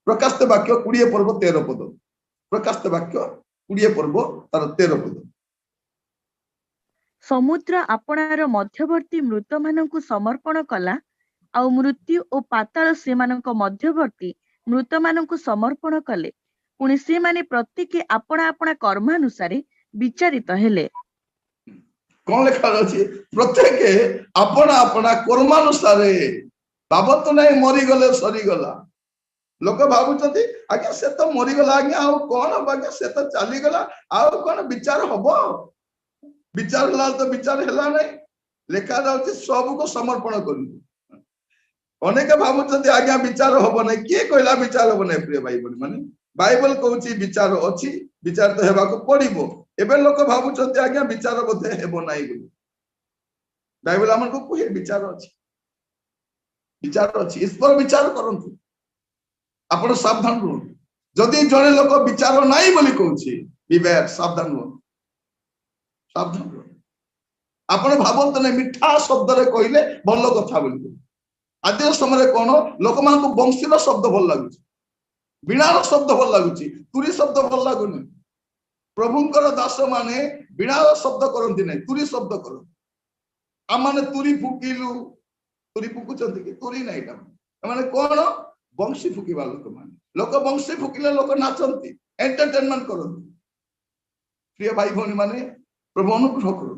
ପ୍ରକାଶିତ ବାକ୍ୟ 20:13। ପ୍ରକାଶିତ ବାକ୍ୟ 20:13। ସମୁଦ୍ର ଆପଣାର ମଧ୍ୟବର୍ତ୍ତୀ ମୃତମାନଙ୍କୁ ସମର୍ପଣ କଲା, ଆଉ ମୃତ୍ୟୁ ଓ ପାତାଳ ସେମାନଙ୍କ ମଧ୍ୟବର୍ତ୍ତୀ ମୃତମାନଙ୍କୁ ସମର୍ପଣ କଲେ। ପୁଣି ସେମାନେ ପ୍ରତ୍ୟେକେ ଆପଣା ଆପଣା କର୍ମାନୁସାରେ ବିଚାରିତ ହେଲେ। କଣ ଲେଖା ଅଛି? ପ୍ରତ୍ୟେକ ଆପଣା ଆପଣା କର୍ମାନୁସାରେ। ଭାବନ୍ତୁ ନାହିଁ ମରିଗଲେ ସରିଗଲା। ଲୋକ ଭାବୁଛନ୍ତି ଆଜ୍ଞା ସେ ତ ମରିଗଲା, ଆଜ୍ଞା ଆଉ କଣ ହବ, ଆଜ୍ଞା ସେ ତ ଚାଲିଗଲା, ଆଉ କଣ ବିଚାର ହବ? ବିଚାର ହେଲା ତ ବିଚାର ହେଲା ନାହିଁ। ଲେଖା ଯାଉଛି ସବୁକୁ ସମର୍ପଣ କରିବୁ। ଅନେକ ଭାବୁଛନ୍ତି ଆଜ୍ଞା ବିଚାର ହବ ନାହିଁ। କିଏ କହିଲା ବିଚାର ହବ ନାହିଁ? ପ୍ରିୟ ଭାଇ ଭଉଣୀ ମାନେ, ବାଇବଲ କହୁଛି ବିଚାର ଅଛି, ବିଚାର ତ ହେବାକୁ ପଡିବ। ଏବେ ଲୋକ ଭାବୁଛନ୍ତି ଆଜ୍ଞା ବିଚାର ବୋଧେ ହେବ ନାହିଁ ବୋଲି। ବାଇବଲ ଆମକୁ କୁହେ ବିଚାର ଅଛି, ବିଚାର ଅଛି। ଈଶ୍ୱର ବିଚାର କରନ୍ତୁ। ଆପଣ ସାବଧାନ ରୁହନ୍ତୁ। जदि जड़े लोक विचार नाई बोली कहूची बिवेयर सावधान हो सावधान हो आपण भावंत नहीं मिठा शब्द रे कहले भल कथा बोली आज समय कौन लोक मान बंशीर शब्द भल लगुच बीणार शब्द भल लगुच तुरी शब्द भल लगुनि प्रभुंकर दास माने बीणार शब्द करती नहीं तुरी शब्द कर आम माने तुरी फुकिलु तुरी फुकुचंती कि तुरी नहीं माने कौन बंशी फुकिबा लोक बंशी फुकिले लोक नाचंती एंटरटेनमेंट करती प्रिय भाई भौणी माने प्रभु अनुग्रह करो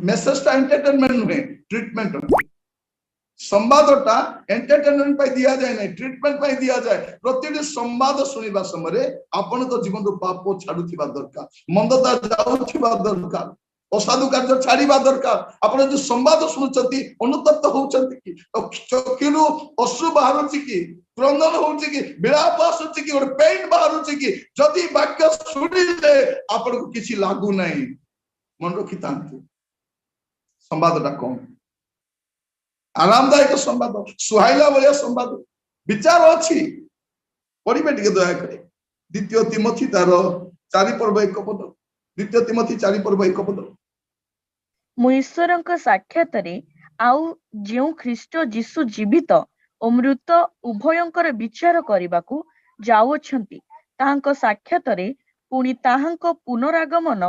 मेसेज टा एंटरटेनमेंट नुहे ट्रीटमेंट संवादटा एंटरटेनमेंट पाई दिया जाए नहीं ट्रीटमेंट पाई दिया जाए प्रतिटी संवाद सुनिबा समय आपण तो जीवन रो पाप छाडुथिबा दरकार मंदता जाउथिबा दरकार असाधु कार्य छाड़िबा दरकार आपण जो संवाद सुनुचंती अनुतप्त होउचंती कि चकिलु अश्रु बाहरुची कि क्रंदन होउची कि विलाप आसुची कि और पेन बाहरुची कि जदि वाक्य सुनिले आपण को किछि लागू नहीं मन रखितांतु संवादटा कौन आरामदायक संवाद सुहाइला भलिया संवाद विचार अच्छी पढ़िबे टिके दया करे द्वितीय तिमोथी तार 4 पर्व 1 पद द्वितीय तिमोथी 4 पर्व 1 पद मु ईश्वरଙ୍କ ସାକ୍ଷାତରେ ଆଉ ଯେଉଁ ଖ୍ରୀଷ୍ଟ ଯୀଶୁ ଜୀବିତ ଓ ମୃତ ଉଭୟଙ୍କର ବିଚାର କରିବାକୁ ଯାଉଅଛନ୍ତି ତାହାଙ୍କ ସାକ୍ଷାତରେ ପୁଣି ତାହାଙ୍କ ପୁନରାଗମନ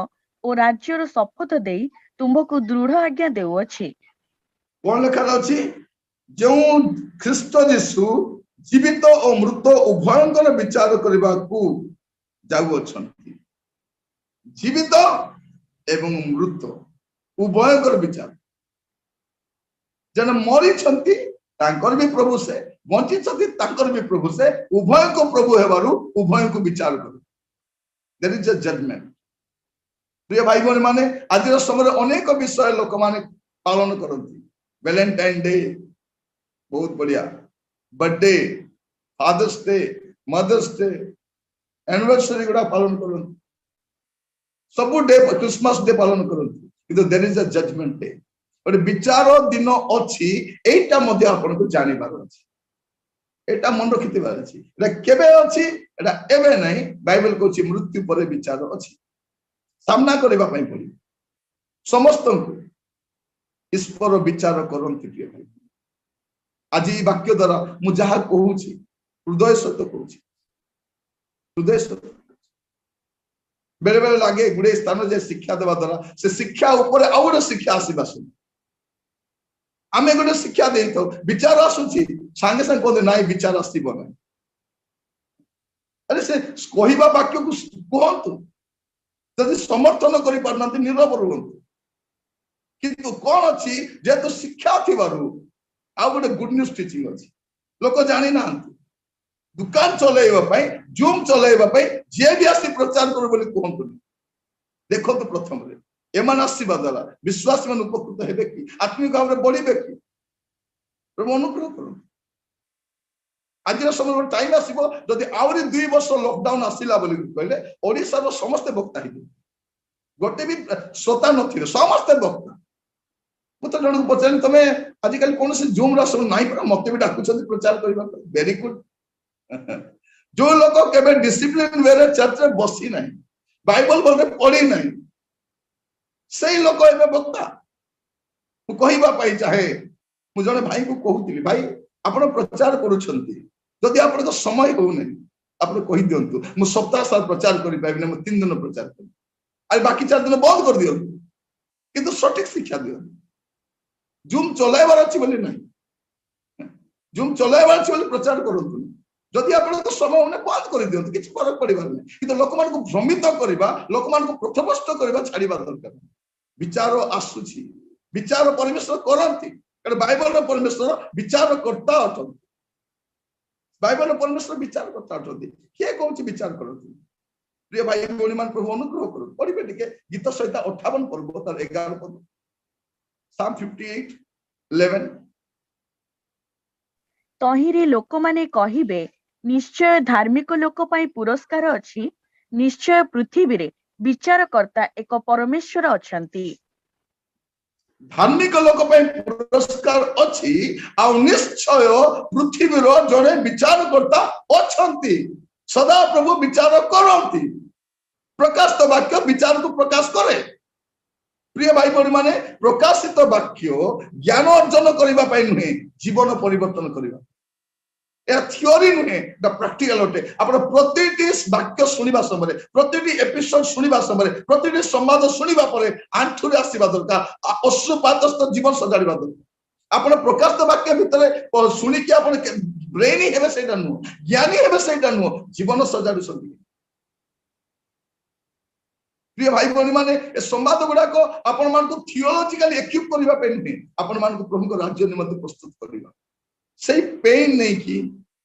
ଓ ରାଜ୍ୟର ଶପଥ ଦେଇ ତୁମକୁ ଦୃଢ ଆଜ୍ଞା ଦେଉଅଛି कौन लिखा अच्छी जो ख्रीस्ट जीशु जीवित और मृत उभयंकर विचार करने को जाऊँगी जीवित एवं मृत उभयंकर विचार जन मरी भी प्रभु से बंची भी प्रभु से उभय को प्रभु हेबारु उभय को विचार कर देयर इज अ जजमेंट प्रिय भाई बहन माने आज समय अनेक विषय लोक माने पालन करती वैलेंटाइन डे बहुत बढ़िया birthday father's day mother's day anniversary गुड़ा पालन करते सब डे क्रिसमस डे पालन करते किंतु there is a judgement day और विचार दिन अच्छी एटा मध्य आपन को जानिबार अछि एटा मन रखितिबार अछि एटा केबे अछि एटा एबे नहीं बाइबल कहछि मृत्यु परे विचार अछि सामना करबा पई पड़ी समस्त को ईश्वर विचार करती प्रिय भाई आज ये वाक्य द्वारा मु जहाँ कहूँ हृदय सत्य कहूँ हृदय सत्य बेले बेले लगे गुड़े स्थान जे शिक्षा देवा द्वारा से शिक्षा ऊपर आउ गोटे शिक्षा आसवा सुन आम गोटे शिक्षा दे तो विचार आसूची सांगे सांगे कहते ना विचार आसब ना अरे से कहवा वाक्य को कहतु जब समर्थन कर पारना नीरव रुहतु किंतु कौन अच्छी जेहेतु शिक्षा थी आउ गोटे गुड न्यूज टीचिंग अच्छी लोक जानी ना दुकान चलैबा जूम चलैबा जे भी आसी प्रचार करू बोली कहतु देखो प्रथम एमान आसवा द्वारा विश्वासी मान उपकृत हेबे कि आत्मिक भाव में बढ़े कि प्रभु अनुग्रह करूँ आज समय टाइम आसो जदि आहरी 2 वर्ष लॉकडाउन आसला कहले ओडिशा समस्ते वक्ता हे गोटे भी श्रोता नथिबे समस्ते वक्ता मुझे जन को पचारि तुम आजिकल कौन से जूम सब ना पड़ा मत भी डाकुं प्रचार करने वेरी गुड जो लोग केबे डिसिप्लिन वे चर्च में बसी ना बाइबल भले पढ़ी ना से लोग ए वक्ता कहवाई चाहे मुझे जड़े भाई को कहूली भाई आप प्रचार करुँच आप समय होना आप कही दिंतु मुझे सप्ताह सारा प्रचार कर पारि 3 दिन प्रचार कर आज बाकी 4 दिन बंद कर दियो किंतु सठिक शिक्षा दियो जूम चलाइबार अच्छी बोली नहीं जूम चलाइबार अच्छी बोली प्रचार करतु जदि आप समय होने बंद कर दिंतु किसी फरक पड़ार नहीं किंतु लोक मान को भ्रमित करवा लोक मान को पथभ्रष्ट करवा छाड़वा दरकार विचार आसूची विचार परमेश्वर करती बाइबल परमेश्वर विचार करता अच्छा बाइबल परमेश्वर विचार करता अच्छा किए कौन विचार करती प्रिय भाई भौणी मान प्रभु अनुग्रह करू पढ़िबे टिके गीत सहित 58 पर्व तार 11 पद साम 58:11 तहिरे लोक माने कहिबे निश्चय धार्मिक लोक पई पुरस्कार अछि निश्चय पृथ्वी रे विचारकर्ता एक परमेश्वर अछंती धार्मिक लोक पुरस्कार अच्छी आ निश्चय पृथ्वी जड़े विचार करता अच्छी सदा प्रभु विचार करती प्रकाशित वाक्य विचार को प्रकाश करे प्रिय भाई बहन माने प्रकाशित वाक्य ज्ञान अर्जन करने नुहे जीवन परिवर्तन करने थियोरी नुहे प्रैक्टिकल अटे आप प्रति वाक्य शुणा समय प्रति एपिसोड शुणा समय प्रति संवाद शुणा आंठू आसवा दरकार अश्रुपातस्थ जीवन सजाड़ा दरकार आप प्रकाशित वाक्य भितर शुणिकी आप ब्रेनी हेबे सेटा नुह ज्ञानी हेबे सेटा नुह जीवन सजाड़ू प्रिय भाई बहन माने संवाद गुड़ाक आपण मान थियोलॉजिकली इक्विप करने नुहे आपण मान प्रभु राज्य निमंत्रण प्रस्तुत करवा से पेन नहीं कि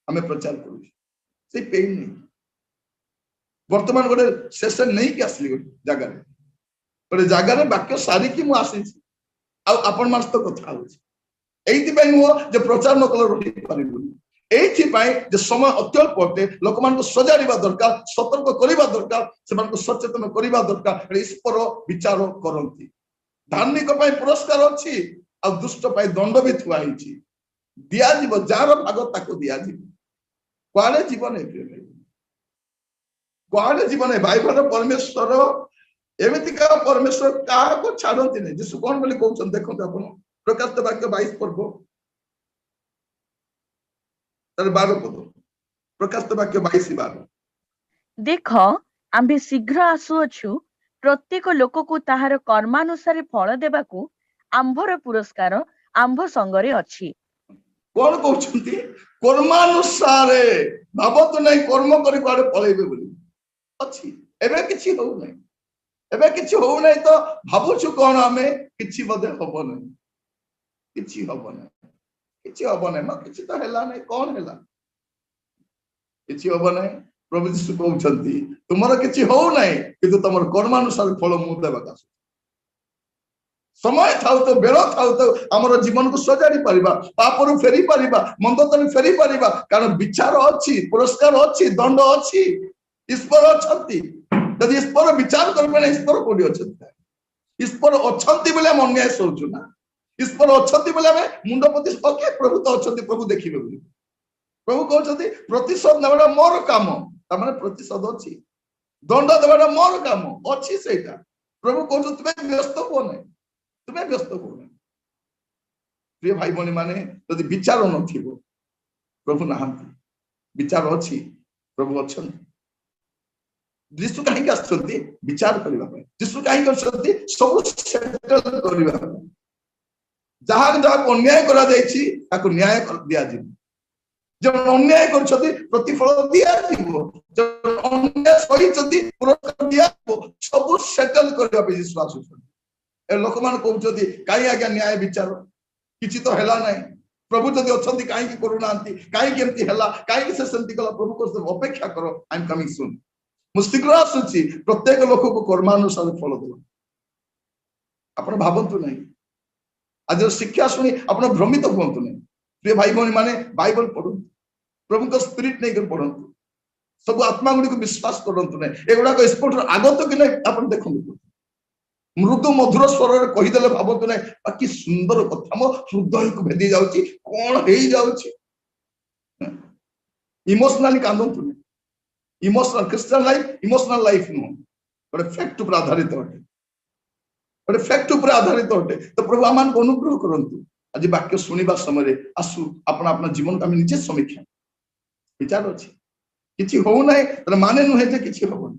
आम प्रचार कर पेन नहीं वर्तमान गोटे सेशन नहीं कि आसली गोटे जगार वाक्य सारिकी मुझे आपण मान सहित कथा नुह जे प्रचार न कल रही पारे समय अत्यल्प अटे लोक मान सजाड़ा दरकार सतर्क करवा दरकार से सचेतन करवा दरकार ईश्वर विचार करती धार्मिक पुरस्कार अच्छी आ दुष्ट दंड भी थुआ दिज्व जार भाग ताको दिज्व कुआड़े जीवन कुआड़े जीवन बाइबल परमेश्वर एमतीका परमेश्वर क्या छाड़ती नहीं जीशु कौन बोली कहते देखो आप प्रकाशित वाक्य 22 पर्व 12 पद प्रकाशित वाक्य 22:12 देख आम्भे शीघ्र आसुअछु प्रत्येक लोक को ताहार कर्मानुसार फल देबाकू आंभर पुरस्कार आंभ संगरे अछि कौन कहते कर्मानुसार भावत नहीं कर्म कर पलैबे बोली अच्छी एबे किछि हो नहीं एबे किछि हो नहीं तो भावुछु कौन आमे किछि बदे हबो नहीं किछि हबो नहीं म किछि तो हेला नहीं कौन हेला किछि हबो नहीं प्रभु यीशु कहउछंती तुमर किछि हो नहीं किंतु तुमर कर्मानुसार फल मु देबा समय थाउ तो बेल थाउ तो आमर जीवन को सजाड़ी पारिबा पापरु फेरी पारिबा मंदतनु फेरी पारिबा कारण विचार अच्छी पुरस्कार अच्छी दंड अच्छी ईश्वर अछंती यदि ईश्वर विचार करबे ना ईश्वर कोडी अछंती ईश्वर अछंती बेले हम अन्याय सोचु ना ईश्वर अछंती बेले हम मुंड पति ओके प्रभु तो अछंती प्रभु देखिबे बोली प्रभु कहउछंती प्रतिशोध नेबाडा मोर काम त माने प्रतिशोध अच्छी दंड देबाडा मोर काम अच्छी सेटा प्रभु कहउछ तुमे व्यस्त हो नहीं तुम्हें व्यस्त हो प्रिय भाई बहनी माने यदि विचार न प्रभु नहांती विचार अच्छी प्रभु अच्छा जीशु कहीं आसुच्चंती विचार करने जीशु कहीं सब सेटल करने जहाँ जहाँ अन्याय करा जायछि ताको न्याय दिया जिवो जो अन्याय करछथि प्रतिफल दिया जिवो जो अन्याय सहिचथि पुरस्कार दिया सब सेटल करबा पे जीशु आसुच्चंती लोक मान कहते कहीं आज्ञा न्याय विचार किसी तो हेला नहीं प्रभु जदि अच्छी कहीं करूना कहीं कहीं से सेमती कला प्रभु को अपेक्षा करो आई एम कमिंग सून मु शीघ्र आसुची प्रत्येक लोक को कर्मानुसार फल देव आप भावतु नहीं आज शिक्षा शुणी आप भ्रमित हूँ नहीं प्रिय भाई भौणी माने बाइबल पढ़ु प्रभु को स्पिरिट नहीं पढ़ु सब आत्मा गुड़ी को विश्वास करतु नहीं एगुड़ाक स्पोर्ट आगत कि नहीं आप देखो मृदु मधुर स्वर कहीदेले भावतु ना बाकी सुंदर कथा मो हृदय को भेदी जाउची कोन हेई जाउची इमोशनली कांदंतु ना emotional Christian life emotional life नो बड़े फैक्ट पर आधारित होते बड़े फैक्ट पर आधारित होते तो प्रभु आमान को अनुग्रह करंतु आज वाक्य सुनिबा समय आसु आपण आपन जीवन को हम निजे समीक्षा विचार अछि किछि हो नै त माने नुहे जे किछि होबन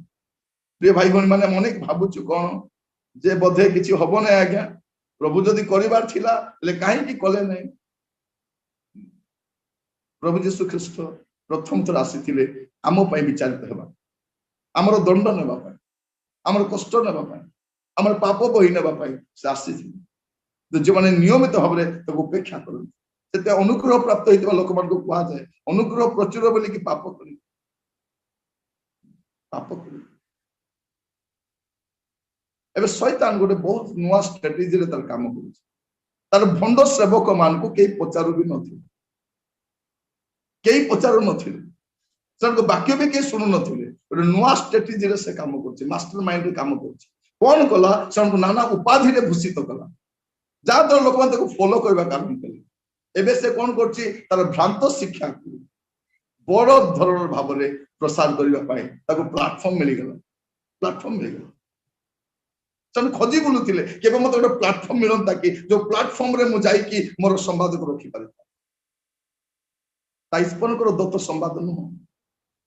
प्रिय भाई बहन माने अनेक भाबुछु कोन जे बोधे किछि हबो नै आज्ञा प्रभु जदि करिवार थिला ले काहे कि कले नै प्रभु यीशु ख्रीष्ट प्रथम थर आसीथिले आमो पई विचारित हेबा हमर दंड नेबा पई हमर कष्ट नेबा पई हमर पाप बहि नेबा पई से आसीथिले तो जे माने नियमित भाबरे तो उपेक्षा करन सेते अनुग्रह प्राप्त होइतबा लोक मान को कुआ जाय अनुग्रह प्रचुर बोली कि पाप करी एबे शैतान गोटे बहुत नुआ स्ट्रेटेजी रे तार काम करूछ तार भंड सेवक मान को केई पचारू भी नथिले केई पचारू नथिले सर को वाक्य भी केई सुनु नथिले गोटे नुआ स्ट्रेटेजी रे से काम करूछ मास्टर माइंड रे काम करूछ कोन कला सर को नाना उपाधि रे भूषित कला ଯାହାଦ୍ୱାରା ଲୋକମାନେ ତାକୁ ଫଲୋ କରିବା ଆରମ୍ଭ କଲେ। ଏବେ ସେ କଣ କରୁଛି, ତାର ଭ୍ରାନ୍ତ ଶିକ୍ଷାକୁ ବଡ ଧରଣର ଭାବରେ ପ୍ରସାର କରିବା ପାଇଁ ତାକୁ ପ୍ଲାଟଫର୍ମ ମିଳିଗଲା। ସେମାନେ ଖୋଜି ବୁଲୁଥିଲେ କେବେ ମତେ ଗୋଟେ ପ୍ଲାଟଫର୍ମ ମିଳନ୍ତା କି ଯୋଉ ପ୍ଲାଟଫର୍ମରେ ମୁଁ ଯାଇକି ମୋର ସମ୍ବାଦକୁ ରଖିପାରିବି। ତା ଈଶ୍ୱରଙ୍କର ଦତ୍ତ ସମ୍ବାଦ ନୁହଁ।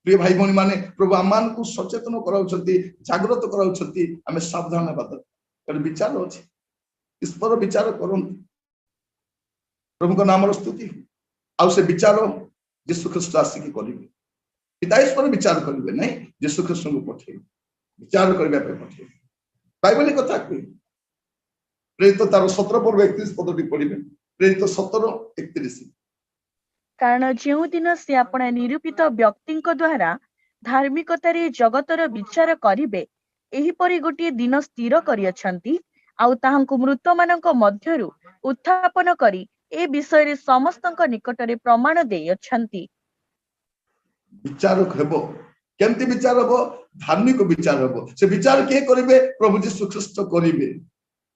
ପ୍ରିୟ ଭାଇ ଭଉଣୀ ମାନେ, ପ୍ରଭୁ ଆମମାନଙ୍କୁ ସଚେତନ କରାଉଛନ୍ତି, ଜାଗ୍ରତ କରାଉଛନ୍ତି, ଆମେ ସାବଧାନ ହେବା ଦରକାର। ବିଚାର ଅଛି, ଈଶ୍ୱର ବିଚାର କରନ୍ତି, ପ୍ରଭୁଙ୍କ ନାମର ସ୍ତୁତି। ଆଉ ସେ ବିଚାର ଯୀଶୁ ଖ୍ରୀଷ୍ଟ ଆସିକି କରିବେ। ପିତା ଈଶ୍ୱର ବିଚାର କରିବେ ନାହିଁ, ଯୀଶୁ ଖ୍ରୀଷ୍ଟଙ୍କୁ ପଠେଇବେ, ବିଚାର କରିବା ପାଇଁ ପଠେଇବେ। ବାଇବେଲ କଥା କୁହେ। ପ୍ରେରିତ ତାର 17 ପର୍ବ 31 ପଦଟି ପଢିବେ। ପ୍ରେରିତ 17:31। କାରଣ ଯେଉଁଦିନ ସେ ଆପଣ ନିରୂପିତ ବ୍ୟକ୍ତିଙ୍କ ଦ୍ୱାରା ଧାର୍ମିକତାରେ ଜଗତର ବିଚାର କରିବେ, ଏହିପରି ଗୋଟିଏ ଦିନ ସ୍ଥିର କରିଅଛନ୍ତି, ଆଉ ତାହାଙ୍କୁ ମୃତମାନଙ୍କ ମଧ୍ୟରୁ ଉତ୍ଥାପନ କରି ଏ ବିଷୟରେ ସମସ୍ତଙ୍କ ନିକଟରେ ପ୍ରମାଣ ଦେଇଅଛନ୍ତି। ବିଚାର ହେବ। କେମିତି ବିଚାର ହେବ? ଧାର୍ମିକ ବିଚାର ହେବ। ସେ ବିଚାର କିଏ କରିବେ? ପ୍ରଭୁ ଯୀଶୁ ଖ୍ରୀଷ୍ଟ କରିବେ।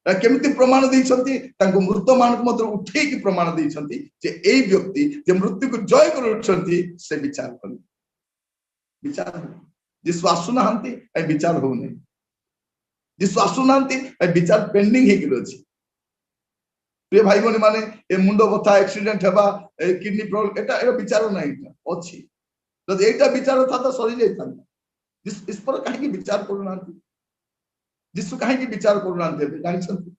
କେମିତି ପ୍ରମାଣ ଦେଇଛନ୍ତି? ତାଙ୍କୁ ମୃତ ମାନଙ୍କୁ ମଧ୍ୟ ଉଠେଇକି ପ୍ରମାଣ ଦେଇଛନ୍ତି ଯେ ଏଇ ବ୍ୟକ୍ତି ଯେ ମୃତ୍ୟୁକୁ ଜୟ କରି ଉଠୁଛନ୍ତି, ସେ ବିଚାର କରିବେ। ବିଚାର ଯୀଶୁ ଆସୁନାହାନ୍ତି, ବିଚାର ହଉନି। ଯୀଶୁ ଆସୁନାହାନ୍ତି, ବିଚାର ପେଣ୍ଡିଂ ହେଇକି ଅଛି। ପ୍ରିୟ ଭାଇ ଭଉଣୀ ମାନେ, ଏ ମୁଣ୍ଡ ବଥା, ଆକ୍ସିଡେଣ୍ଟ ହେବା, କିଡନୀ ପ୍ରୋବ୍ଲେମ, ଏଟା ବିଚାର ନାହିଁ, ଅଛି। ଯଦି ଏଇଟା ବିଚାର ଥାନ୍ତା ସରି ଯାଇଥାନ୍ତା। ଈଶ୍ୱର କାହିଁକି ବିଚାର କରୁନାହାନ୍ତି? ଯୀଶୁ କାହିଁକି ବିଚାର କରୁନାହାନ୍ତି? ଏବେ ଜାଣିଛନ୍ତି?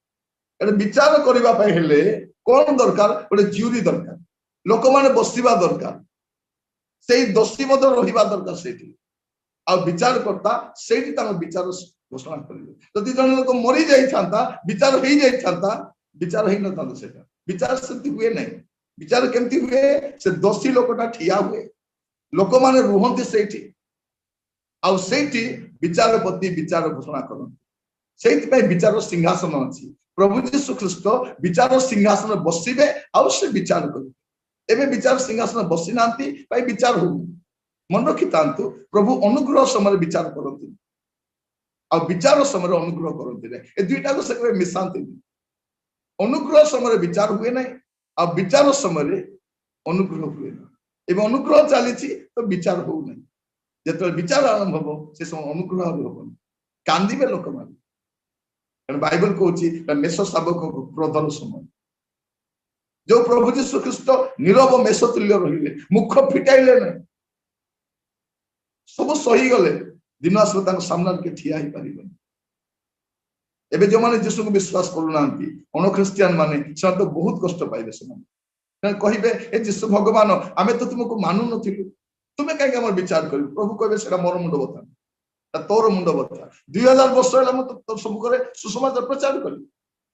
ଏଟା ବିଚାର କରିବା ପାଇଁ ହେଲେ କଣ ଦରକାର? ଗୋଟେ ଜୁରି ଦରକାର, ଲୋକମାନେ ବସିବା ଦରକାର, ସେଇ ଦୋଷୀ ମଧ୍ୟ ରହିବା ଦରକାର ସେଇଠି, ଆଉ ବିଚାରକର୍ତ୍ତା ସେଇଠି ତାଙ୍କ ବିଚାର ଘୋଷଣା କରିବେ। ଯଦି ଜଣେ ଲୋକ ମରି ଯାଇଥାନ୍ତା, ବିଚାର ହେଇଯାଇଥାନ୍ତା, ବିଚାର ହେଇନଥାନ୍ତା। ସେଇଟା ବିଚାର ସେମିତି ହୁଏ ନାହିଁ। ବିଚାର କେମିତି ହୁଏ? ସେ ଦୋଷୀ ଲୋକଟା ଠିଆ ହୁଏ, ଲୋକମାନେ ରୁହନ୍ତି ସେଇଠି, ଆଉ ସେଇଠି ବିଚାରପତି ବିଚାର ଘୋଷଣା କରନ୍ତି। ସେଇଥିପାଇଁ ବିଚାର ସିଂହାସନ ଅଛି। ପ୍ରଭୁ ଯୀଶୁ ଖ୍ରୀଷ୍ଟ ବିଚାର ସିଂହାସନ ବସିବେ, ଆଉ ସେ ବିଚାର କରିବେ। ଏବେ ବିଚାର ସିଂହାସନ ବସି ନାହାନ୍ତି, ପାଇଁ ବିଚାର ହଉନି। ମନେ ରଖିଥାନ୍ତୁ, ପ୍ରଭୁ ଅନୁଗ୍ରହ ସମୟରେ ବିଚାର କରନ୍ତି, ଆଉ ବିଚାର ସମୟରେ ଅନୁଗ୍ରହ କରନ୍ତି ନାହିଁ। ଏ ଦୁଇଟାକୁ ସେ କେବେ ମିଶାନ୍ତିନି। ଅନୁଗ୍ରହ ସମୟରେ ବିଚାର ହୁଏ ନାହିଁ, ଆଉ ବିଚାର ସମୟରେ ଅନୁଗ୍ରହ ହୁଏ ନାହିଁ। ଏବେ ଅନୁଗ୍ରହ ଚାଲିଛି ତ ବିଚାର ହଉନାହିଁ। ଯେତେବେଳେ ବିଚାର ଆରମ୍ଭ ହବ, ସେ ସମୟ ଅନୁଗ୍ରହ ହବନି, କାନ୍ଦିବେ ଲୋକମାନେ। କାରଣ ବାଇବେଲ କହୁଛି ମେଷ ଶାବକ କ୍ରୋଧର ସମୟ। ଯୋଉ ପ୍ରଭୁ ଯୀଶୁ ଖ୍ରୀଷ୍ଟ ନୀରବ ମେଷ ତୁଲ୍ୟ ରହିଲେ, ମୁଖ ଫିଟାଇଲେ ନାହିଁ, ସବୁ ସହିଗଲେ, ଦିନ ଆସିବ ତାଙ୍କ ସାମ୍ନାରେ କିଏ ଠିଆ ହେଇପାରିବନି। ଏବେ ଯୋଉମାନେ ଯୀଶୁକୁ ବିଶ୍ୱାସ କରୁନାହାନ୍ତି, ଅଣଖ୍ରୀଷ୍ଟିଆନ ମାନେ, ସେମାନେ ତ ବହୁତ କଷ୍ଟ ପାଇବେ। ସେମାନେ କହିବେ, ଏ ଯୀଶୁ ଭଗବାନ, ଆମେ ତ ତୁମକୁ ମାନୁ ନଥିଲୁ, ତୁମେ କାହିଁକି ଆମର ବିଚାର କରିବୁ? ପ୍ରଭୁ କହିବେ, ସେଟା ମୋର ମୁଣ୍ଡ ବଥା, ତୋର ମୁଣ୍ଡ ବଥା। 2000 ବର୍ଷ ହେଲା ମୁଁ ତୋ ସମ୍ମୁଖରେ ସୁସମାଚାର ପ୍ରଚାର କଲି।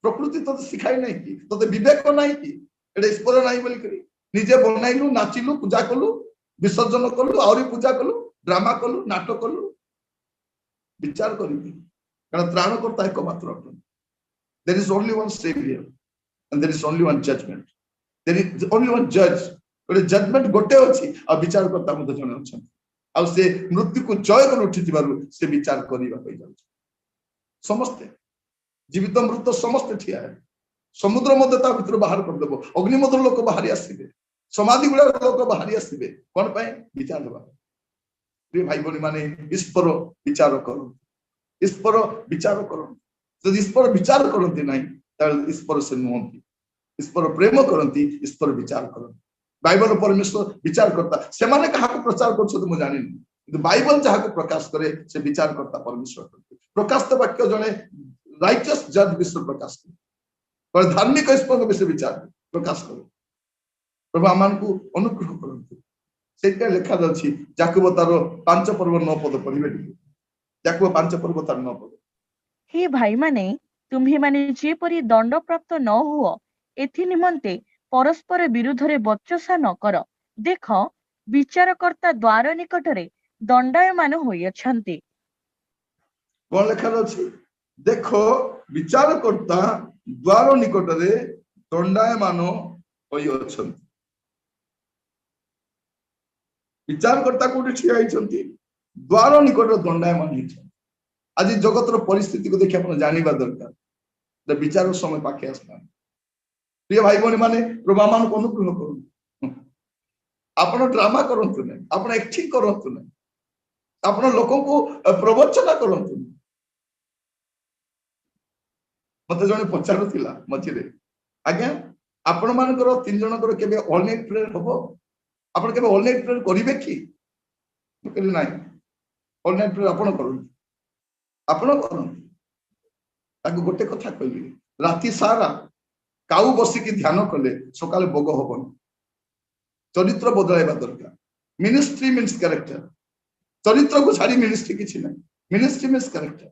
ପ୍ରକୃତି ତୋତେ ଶିଖାଇ ନାହିଁ କି? ତୋତେ ବିବେକ ନାହିଁ କି? ଏଟା ଈଶ୍ୱର ନାହିଁ ବୋଲିକରି ନିଜେ ବନାଇଲୁ, ନାଚିଲୁ, ପୂଜା କଲୁ, ବିସର୍ଜନ କଲୁ, ଆହୁରି ପୂଜା କଲୁ, ଡ୍ରାମା କଲୁ, ନାଟକ କଲୁ। ବିଚାର କରିବି, କାରଣ ତ୍ରାଣକର୍ତ୍ତା ଏକମାତ୍ର ଅଟନ୍ତି। There is only one savior and there is only one judgment. There is only one judge. ଗୋଟେ ଜଜମେଣ୍ଟ ଗୋଟେ ଅଛି, ଆଉ ବିଚାରକର୍ତ୍ତା ମଧ୍ୟ ଜଣେ ଅଛନ୍ତି। ଆଉ ସେ ମୃତ୍ୟୁକୁ ଜୟ କରି ଉଠିଥିବାରୁ ସେ ବିଚାର କରିବା ପାଇଁ ଯାଉଛି। ସମସ୍ତେ ଜୀବିତ ମୃତ ସମସ୍ତେ ଠିଆ ହେବେ। ସମୁଦ୍ର ମଧ୍ୟ ତା ଭିତରୁ ବାହାର କରିଦେବ। ଅଗ୍ନି ମଧ୍ୟ ଲୋକ ବାହାରି ଆସିବେ, ସମାଧି ଗୁଡାକ ଲୋକ ବାହାରି ଆସିବେ। କଣ ପାଇଁ? ବିଚାର ହେବା। ପ୍ରିୟ ଭାଇ ଭଉଣୀ ମାନେ, ଈଶ୍ୱର ବିଚାର କରନ୍ତି, ଈଶ୍ୱର ବିଚାର କରନ୍ତି। ଯଦି ଈଶ୍ୱର ବିଚାର କରନ୍ତି ନାହିଁ, ତାହେଲେ ଈଶ୍ୱର ସେ ନୁହନ୍ତି। ଈଶ୍ୱର ପ୍ରେମ କରନ୍ତି, ଈଶ୍ୱର ବିଚାର କରନ୍ତି। ବାଇବଲ ପରମେଶ୍ୱର ବିଚାର କର୍ତ୍ତା। ସେମାନେ କାହାକୁ ପ୍ରଚାର କରୁଛନ୍ତି ମୁଁ ଜାଣିନି, କିନ୍ତୁ ବାଇବଲ ଯାହାକୁ ପ୍ରକାଶ କରେ ସେ ବିଚାର କର୍ତ୍ତା ପରମେଶ୍ୱର କରନ୍ତି। ପ୍ରକାଶିତ ବାକ୍ୟ ଜଣେ ରାଇଚସ୍ ଜଜ୍ ବିଷୟରେ ପ୍ରକାଶ କରେ, ଧାର୍ମିକ ଈଶ୍ୱରଙ୍କ ବିଷୟରେ ବିଚାର ପ୍ରକାଶ କରେ। ପ୍ରଭୁ ଆମମାନଙ୍କୁ ଅନୁଗ୍ରହ କରନ୍ତି। ସେଇଥିପାଇଁ ଲେଖାଯାଉଛି ଯାକୁବ ତାର 5 ପର୍ବ 9 ପଦ ପଢିବେ ଟିକେ। ଯାକୁବ 5 ପର୍ବ ତାର 9 ପଦ। ହେ ଭାଇମାନେ, ତୁମ୍ଭେମାନେ ଯେପରି ଦଣ୍ଡପ୍ରାପ୍ତ ନ ହୁଅ, ଏଥି ନିମନ୍ତେ ପରସ୍ପର ବିରୁଦ୍ଧରେ ବଚସା ନ କର। ଦେଖ, ବିଚାରକର୍ତ୍ତା ଦ୍ୱାର ନିକଟରେ ଦଣ୍ଡାୟମାନ ହୋଇଅଛନ୍ତି। କଣ ଲେଖାଯାଉଛି? ଦେଖ, ବିଚାରକର୍ତ୍ତା ଦ୍ୱାର ନିକଟରେ ଦଣ୍ଡାୟମାନ ହୋଇଅଛନ୍ତି। ବିଚାରକର୍ତ୍ତା କୋଉଠି ଠିଆ ହେଇଛନ୍ତି? ଦ୍ୱାର ନିକଟରେ ଦଣ୍ଡାୟମାନ ହେଇଛନ୍ତି। ଆଜି ଜଗତର ପରିସ୍ଥିତିକୁ ଦେଖି ଆପଣ ଜାଣିବା ଦରକାର, ବିଚାର ସମୟ ପାଖେ ଆସିଲାଣି। प्रिय भाई भौणी माने प्रभु मान को अनुग्रह करूँ आपण ड्रामा करंतु नहीं आपण एक्टिंग करंतु नहीं आपण लोकों को प्रवचना करंतु नहीं मते जने पचारुथिला मझिरे आज्ञा आपण मानकर 3 जनकर केबे ऑल नाइट प्रेयर हबो आपण केबे ऑल नाइट प्रेयर करिवे की कहली नाही ऑल नाइट प्रेयर आपण करूँ ताको गोटे कथा कहली राति सारा काऊ बसिकी ध्यान कले सकाले बोग हबन चरित्र बदलाइबा दरकार मिनिस्ट्री मीन्स कैरेक्टर चरित्र को छाड़ी मिनिस्ट्री किछि नाही मिनिस्ट्री मीन्स कैरेक्टर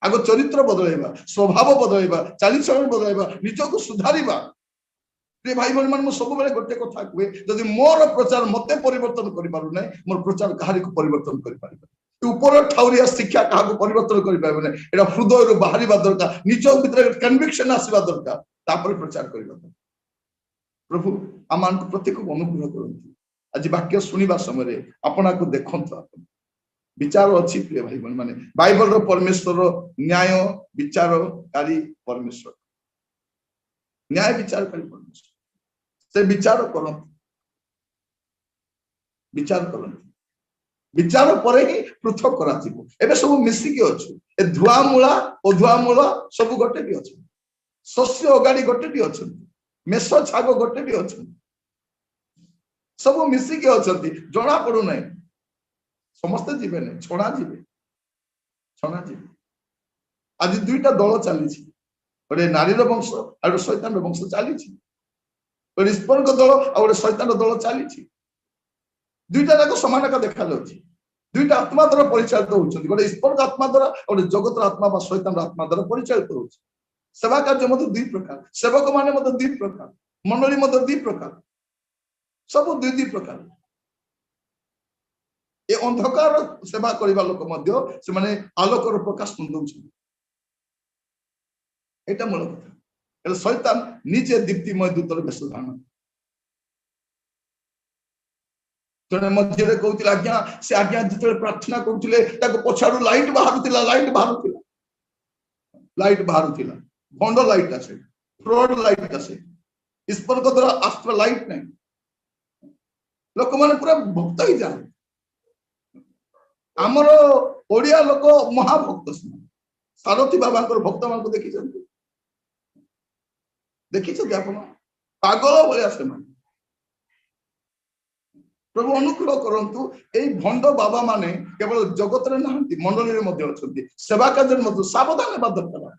आगो चरित्र बदलाइबा स्वभाव बदलाइबा चालीचलन बदलाइबा निजको सुधारिबा प्रिय भाई भौणी मान सब बेले गोटे कथा कहे जदि मोर प्रचार मते परिवर्तन करि पारु नै मोर प्रचार कहारी को परिवर्तन करि पारिबा ऊपर ठाउरिया शिक्षा कहा को परिवर्तन करि पाइबो नै एटा हृदय रु बाहरिबा दरकार निज भितर कन्विक्शन आसीबा दरकार तापर प्रचार करिबा दरकार प्रभु आमान को प्रत्येक को अनुग्रह करंतु आज वाक्य सुनिबा समय आपना को देखंतु आपन विचार अच्छी प्रिय भाई भौणी माने बाइबल रो परमेश्वर न्याय विचारकारी परमेश्वर न्याय विचारकारी परमेश्वर से विचार करंतु विचार पर ही पृथक करा थिबो एबे सब मिसिकी अछि ए धुआ मूला अधुआ मूला सब गोटे भी अछि शस्य अगाड़ी गोटे भी अछि मेष छाग गोटे भी अछि सब मिसिकी अछि जणा पडु नै समस्त जीवे नहीं छणा जीवे आज दुईटा दल चली गोटे नारीर वंश और शैतान वंश चली गोटे ईश्वर दल और शैतान दल चली दुईटा जाक समान का देखा दुईटा आत्मा द्वारा परिचालित होती गोटे ईश्वर आत्मा द्वारा और जगत आत्मा व शैतान आत्मा द्वारा परिचालित हो सेवा कार्य मत दुई प्रकार सेवक माने मत दुई प्रकार मंडली मत दुई प्रकार सब दुई प्रकार ये अंधकार सेवा करबा लोक मध्य से माने आलोकर प्रकाश दउछन एटा मूल कथा शैतान निजे दीप्तिमय दूतर बेश धारण जने मध्य कहूतिला आज्ञा से आज्ञा जिते प्रार्थना करथिले ताको पछाडू लाइट बाहरुतिला भंड लाइट आसे फ्रॉड लाइट आसे ईश्वर को द्वारा आस्त्र लाइट नहीं लोक माने पूरा भक्त ही जान आमर ओडिया लोक महाभक्त सारथी बाबा भक्त मान देखी आप पागल भाया से प्रभु अनुग्रह करंतु एई भंड बाबा माने केवल जगत रे नाहंती मंडली रे मध्ये अछंती सेवा कार्य मध्ये सावधान हेबा दरकार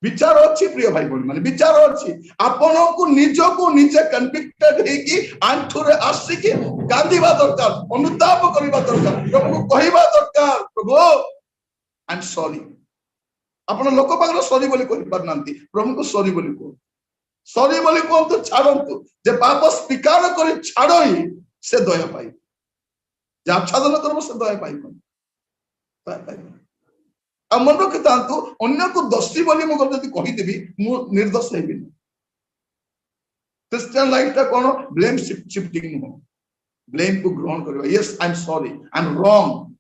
विचार अच्छी प्रिय भाई भौणी माने विचार अच्छी आपण को निजो को निजे कन्विक्टेड हेकी आंठू रे आसीकी गांधीबा दरकार अनुताप करबा दरकार प्रभु को कहबा दरकार प्रभु आई एम सॉरी आपण लोक पागल सॉरी बोली कहि पार नांती प्रभु को सॉरी बोली को तो छाड़ंतु जे पाप स्वीकार करि छाड़ई से दया पाई जे आच्छादन करबो से दया पाई आ मन रखि तांतु अन्य को दोषी बोली मु जदी कहि देबी मु निर्दोष हेबी क्रिश्चियन लाइफ ता कोन ब्लेम शिफ्टिंग हो ब्लेम को ग्रहण करबा yes I am sorry I am wrong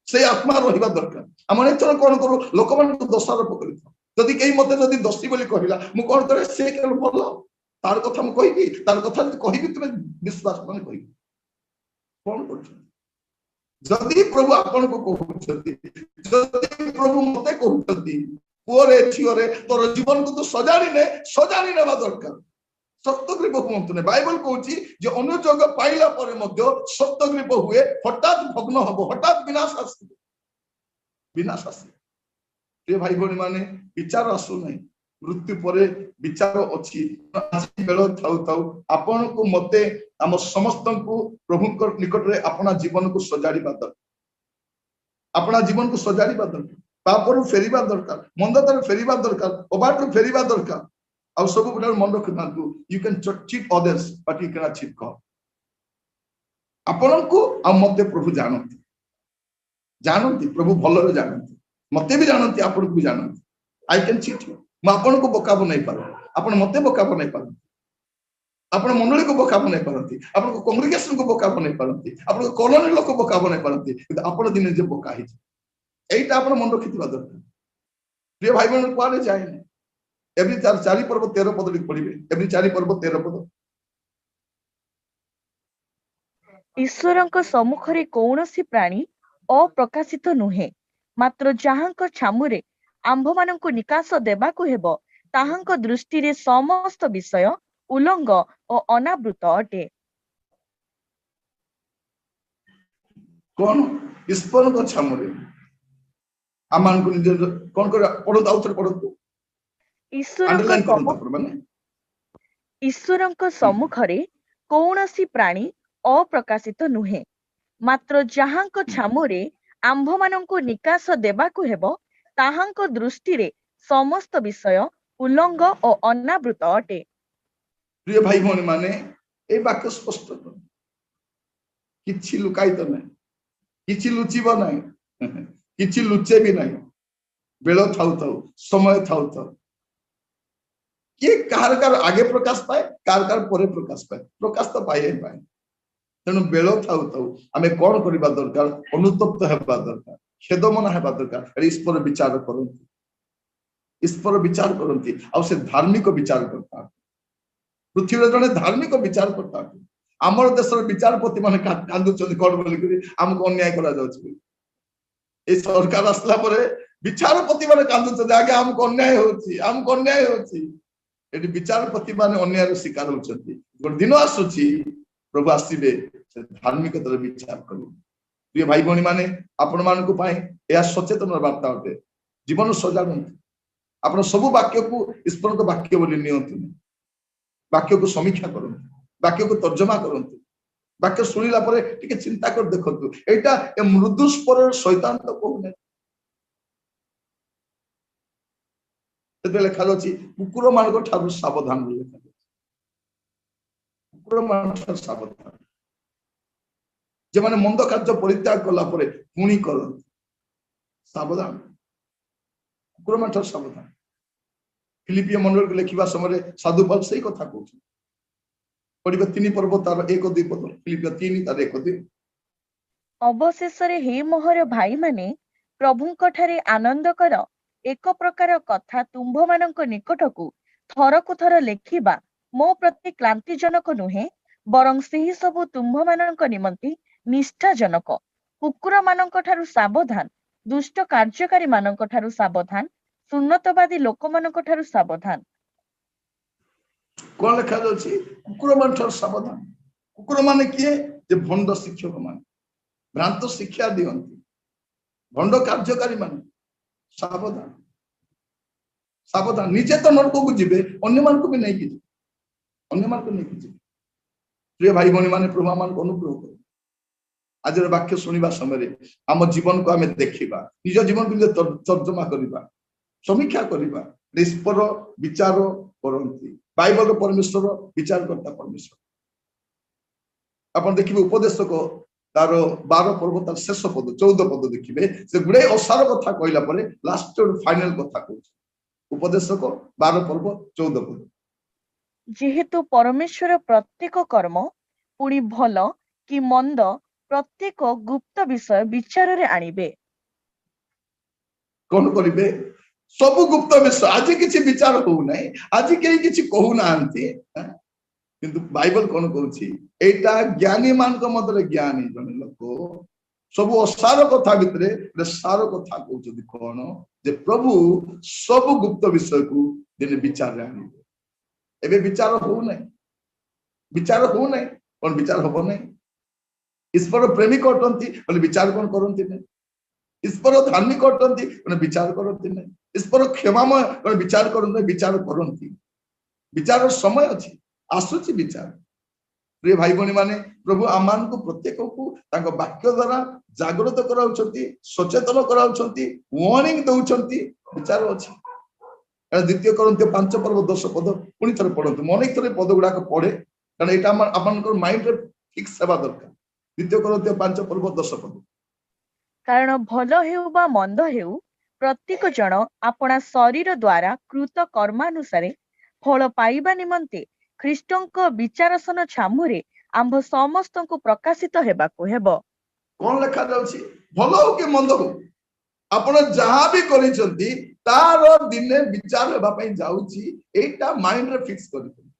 से आत्मा रहिबा दरकार हमने चलो कोन करू लोक मन को दोषारोप करितो जदी केही मते जदी दोषी बोली कहिला मु कोन करे से केल भलो तार कथा मु कहिबी तार कथा जदी कहिबी तुमे विश्वास माने कहिबी कोन करछ जदि प्रभु आपण को कहउछथि जदि प्रभु मते कहउछथि पुरे छिओरे तोर जीवन को तो सजानी नेबा दरकार सप्तग्रीप हुंतु ने बाइबल कहउछि जे अनुजोग पाइला परे मध्य सप्तग्रीप हुए हठात भग्न हबो हठात विनाश आसे प्रिय भाई भौणी माने विचार आसु नहीं मृत्यु परे विचार अछि आज बेल थाउ थाउ आपण को मते हम समस्त को प्रभु निकट रे अपना जीवन को सजाड़ीबा दरकार अपना जीवन को सजाड़ीबा दरकार पापरु फेरीबा दरकार मंदतर फेरीबा दरकार अबाटरु फेरीबा दरकार आ सब गुडा मन रखनांतु you can cheat others but you can not cheat God आपण को आ मते प्रभु जानती प्रभु भलरे जानती मते भी जानती आपण को भी जानती आई कैन चीट यू म आपण को बोका बनै पारो आपण मते बोका बनै पारो आपण मंडली को बोका बनै पारंती आपण को कांग्रेगेशन को बोका बनै पारंती आपण को कॉलोनी लोक बोका बनै पारंती किंतु आपण दिन जे बोका हिज एटा आपण मन रखितबा दरकार प्रिय भाई बहन कोआले जाय नै एवरी 4 पर्व 13 पद पढ़िबे एवरी 4 पर्व 13 पद ईश्वरଙ୍କ ସମ୍ମୁଖରେ କୌଣସି ପ୍ରାଣୀ ଅପ୍ରକାଶିତ ନୁହେଁ ମାତ୍ର ଯାହାଙ୍କ ଛାମୁରେ ଆମ୍ଭମାନଙ୍କୁ ନିକାଶ ଦେବାକୁ ହେବ ତାହାଙ୍କ ଦୃଷ୍ଟିରେ ସମସ୍ତ ବିଷୟ ଉଲଙ୍ଗ ଓ ଅନାବୃତ ଅଟେ। कौन ईश्वर को छामुरे आमान को निज कौन कर पढ़ो आउथर पढ़ो अंडरलाइन करो तापर माने ଈଶ୍ୱରଙ୍କ ସମ୍ମୁଖରେ କୌଣସି ପ୍ରାଣୀ ଅପ୍ରକାଶିତ ନୁହେଁ ମାତ୍ର ଯାହାଙ୍କ ଛାମୁରେ ଆମ୍ଭମାନଙ୍କୁ ନିକାଶ ଦେବାକୁ ହେବ ତାହାଙ୍କ ଦୃଷ୍ଟିରେ ସମସ୍ତ ବିଷୟ ଉଲଙ୍ଗ ଓ ଅନାବୃତ ଅଟେ। प्रिय भाई भौणी माने ए वाक्य स्पष्ट कर किछि लुकाई तो नहीं किछि लुचिबो नहीं किछि लुचे भी नहीं बेलो थाउ थाउ समय थाउ थाउ किए कार आगे प्रकाश पाए कार परे प्रकाश प्रकाश तो पाए पाए तेणु बेलो थाउ थाउ आमे कौन करबा दरकार अनुतप्त हेबा दरकार खेदमना हेबा दरकार ईश्वर विचार करंती ईश्वर विचार करंती आ से धार्मिक विचार करता पृथ्वी जने धार्मिक विचार करता आमर देशर विचारपति माने कांदुचंदी कोन बोली करी हमको अन्याय करा जाउछ ए सरकार असला परे विचारपति माने कांदुचंदी आगे हमको अन्याय होछि एटी विचारपति माने अन्याय शिकार होचंती गोट दिन आसुची प्रभु आसीबे से धार्मिकतार विचार करू। प्रिय भाई भौणी माने आपण मानको पाए या सचेतन वार्ता होते जीवन सजाडंतु आपण सब वाक्य को ईश्वर को वाक्य बोली नियंतु वाक्य को समीक्षा करंतु वाक्य को तर्जमा करंतु वाक्य सुनिला परे टिके चिंता कर देखंतु एटा ए मृदु स्वर शैतान तो कहने तेबे लेखा अछि कुकुर मानको ठारू सावधान लेखा कुकुर मानको सावधान जे माने मंद कार्य परित्याग कला परे पुणी करंतु सावधान कुकुर मानको सावधान फिलिपियो मंडल को लिखिबा समय साधु पाल सही कथा कहउछ पढ़िबा 3 पर्व तार 1-2 पद फिलिपियो 3 तार 1-2 ଅବଶେଷରେ ହେ ମୋହର ଭାଇମାନେ ପ୍ରଭୁଙ୍କ ଠାରେ ଆନନ୍ଦ କର ଏକ ପ୍ରକାର କଥା ତୁମ୍ଭମାନଙ୍କ ନିକଟକୁ ଥରକୁ ଥର ଲେଖିବା ମୋ ପ୍ରତି କ୍ଲାନ୍ତିଜନକ ନୁହେଁ ବରଂ ସେହି ସବୁ ତୁମ୍ଭମାନଙ୍କ ନିମନ୍ତେ ନିଷ୍ଠାଜନକ କୁକୁରମାନଙ୍କ ଠାରୁ ସାବଧାନ ଦୁଷ୍ଟ କାର୍ଯ୍ୟକାରୀ ମାନଙ୍କ ଠାରୁ ସାବଧାନ ସୁନ୍ନତବାଦୀ ଲୋକମାନଙ୍କ ଠାରୁ ସାବଧାନ। कौन लिखा जाउछि कुकुर मान ठार सावधान कुकुर माने किए जे भंड शिक्षक मान भ्रांत शिक्षा दियंती भंड कार्यकारी मान सावधान सावधान निजे तो नरक को जिबे अन्य मान को भी नहीं कि अन्य मान को नहीं कि प्रिय भाई भौणी माने प्रभु मान को अनुग्रह करो आज वाक्य सुनिबा समय आम जीवन को आमे देखिबा निज जीवन को तर्जमा करिबा समीक्षा करिबा ईश्वर विचार करंती बाइबल परमेश्वर विचार करता परमेश्वर अपन देखिबे उपदेशक तार 12 पर्व तार शेष पद 14 पद देखिबे से गुडे असार कथा कहला परे लास्ट और फाइनल कथा कहछ उपदेशक 12 पर्व 14 पद जेहेतु परमेश्वर प्रत्येक कर्म पुणी भल कि मंद प्रत्येक गुप्त विषय विचार रे आनिबे कौन करिबे सब गुप्त विषय आज किछि विचार हो नै आज केही किछि कहू नांती किंतु बाइबल कौन कहउछि एटा ज्ञानी मान को मदरे ज्ञानी जने लोक सब असार कथा भितरे सार कथा कहउछि कोन जे प्रभु सब गुप्त विषय को दिन विचार रे आनिबे एबे विचार हो नै कोन विचार होबो नै ईश्वर प्रेमिक अटंती बोले विचार कोन करंती नै ईश्वर धार्मिक अटंती बोले विचार करंती नै ईश्वर क्षमामय बोले विचार करंती विचार करंती विचार समय अछि आसुची विचार। प्रिय भाई भौणी माने प्रभु आमान को प्रत्येक को तांको वाक्य द्वारा जागृत कराउछंती सचेतन कराउछंती वार्निंग दउछंती विचार अछि। द्वितीय कोरिन्थियो 5 पर्व 10 पद पुनी थरे पढंतु मने थरे पद गुडा को पढे कारण एटा आमान को माइंड रे फिक्स हेबा दरकार। द्वितीय कोरिन्थियो 5 पर्व 10 पद कारण भल हेउ बा मंद हेउ प्रत्येक जन अपना शरीर द्वारा कृत कर्मानुसारे फल पाइबा निमंते ख्रीष्टଙ୍କ विचारसन छामुरे आंभ समस्त को प्रकाशित हेबाको हेबो। कोन लेखा जाउछि भल हो के मंद हो ଆପଣ ଯାହା ବି କରିଛନ୍ତି ତାର ଦିନେ ବିଚାର ହେବା ପାଇଁ ଯାଉଛି, ଏଇଟା ମାଇଣ୍ଡରେ ଫିକ୍ସ କରିଥିଲେ।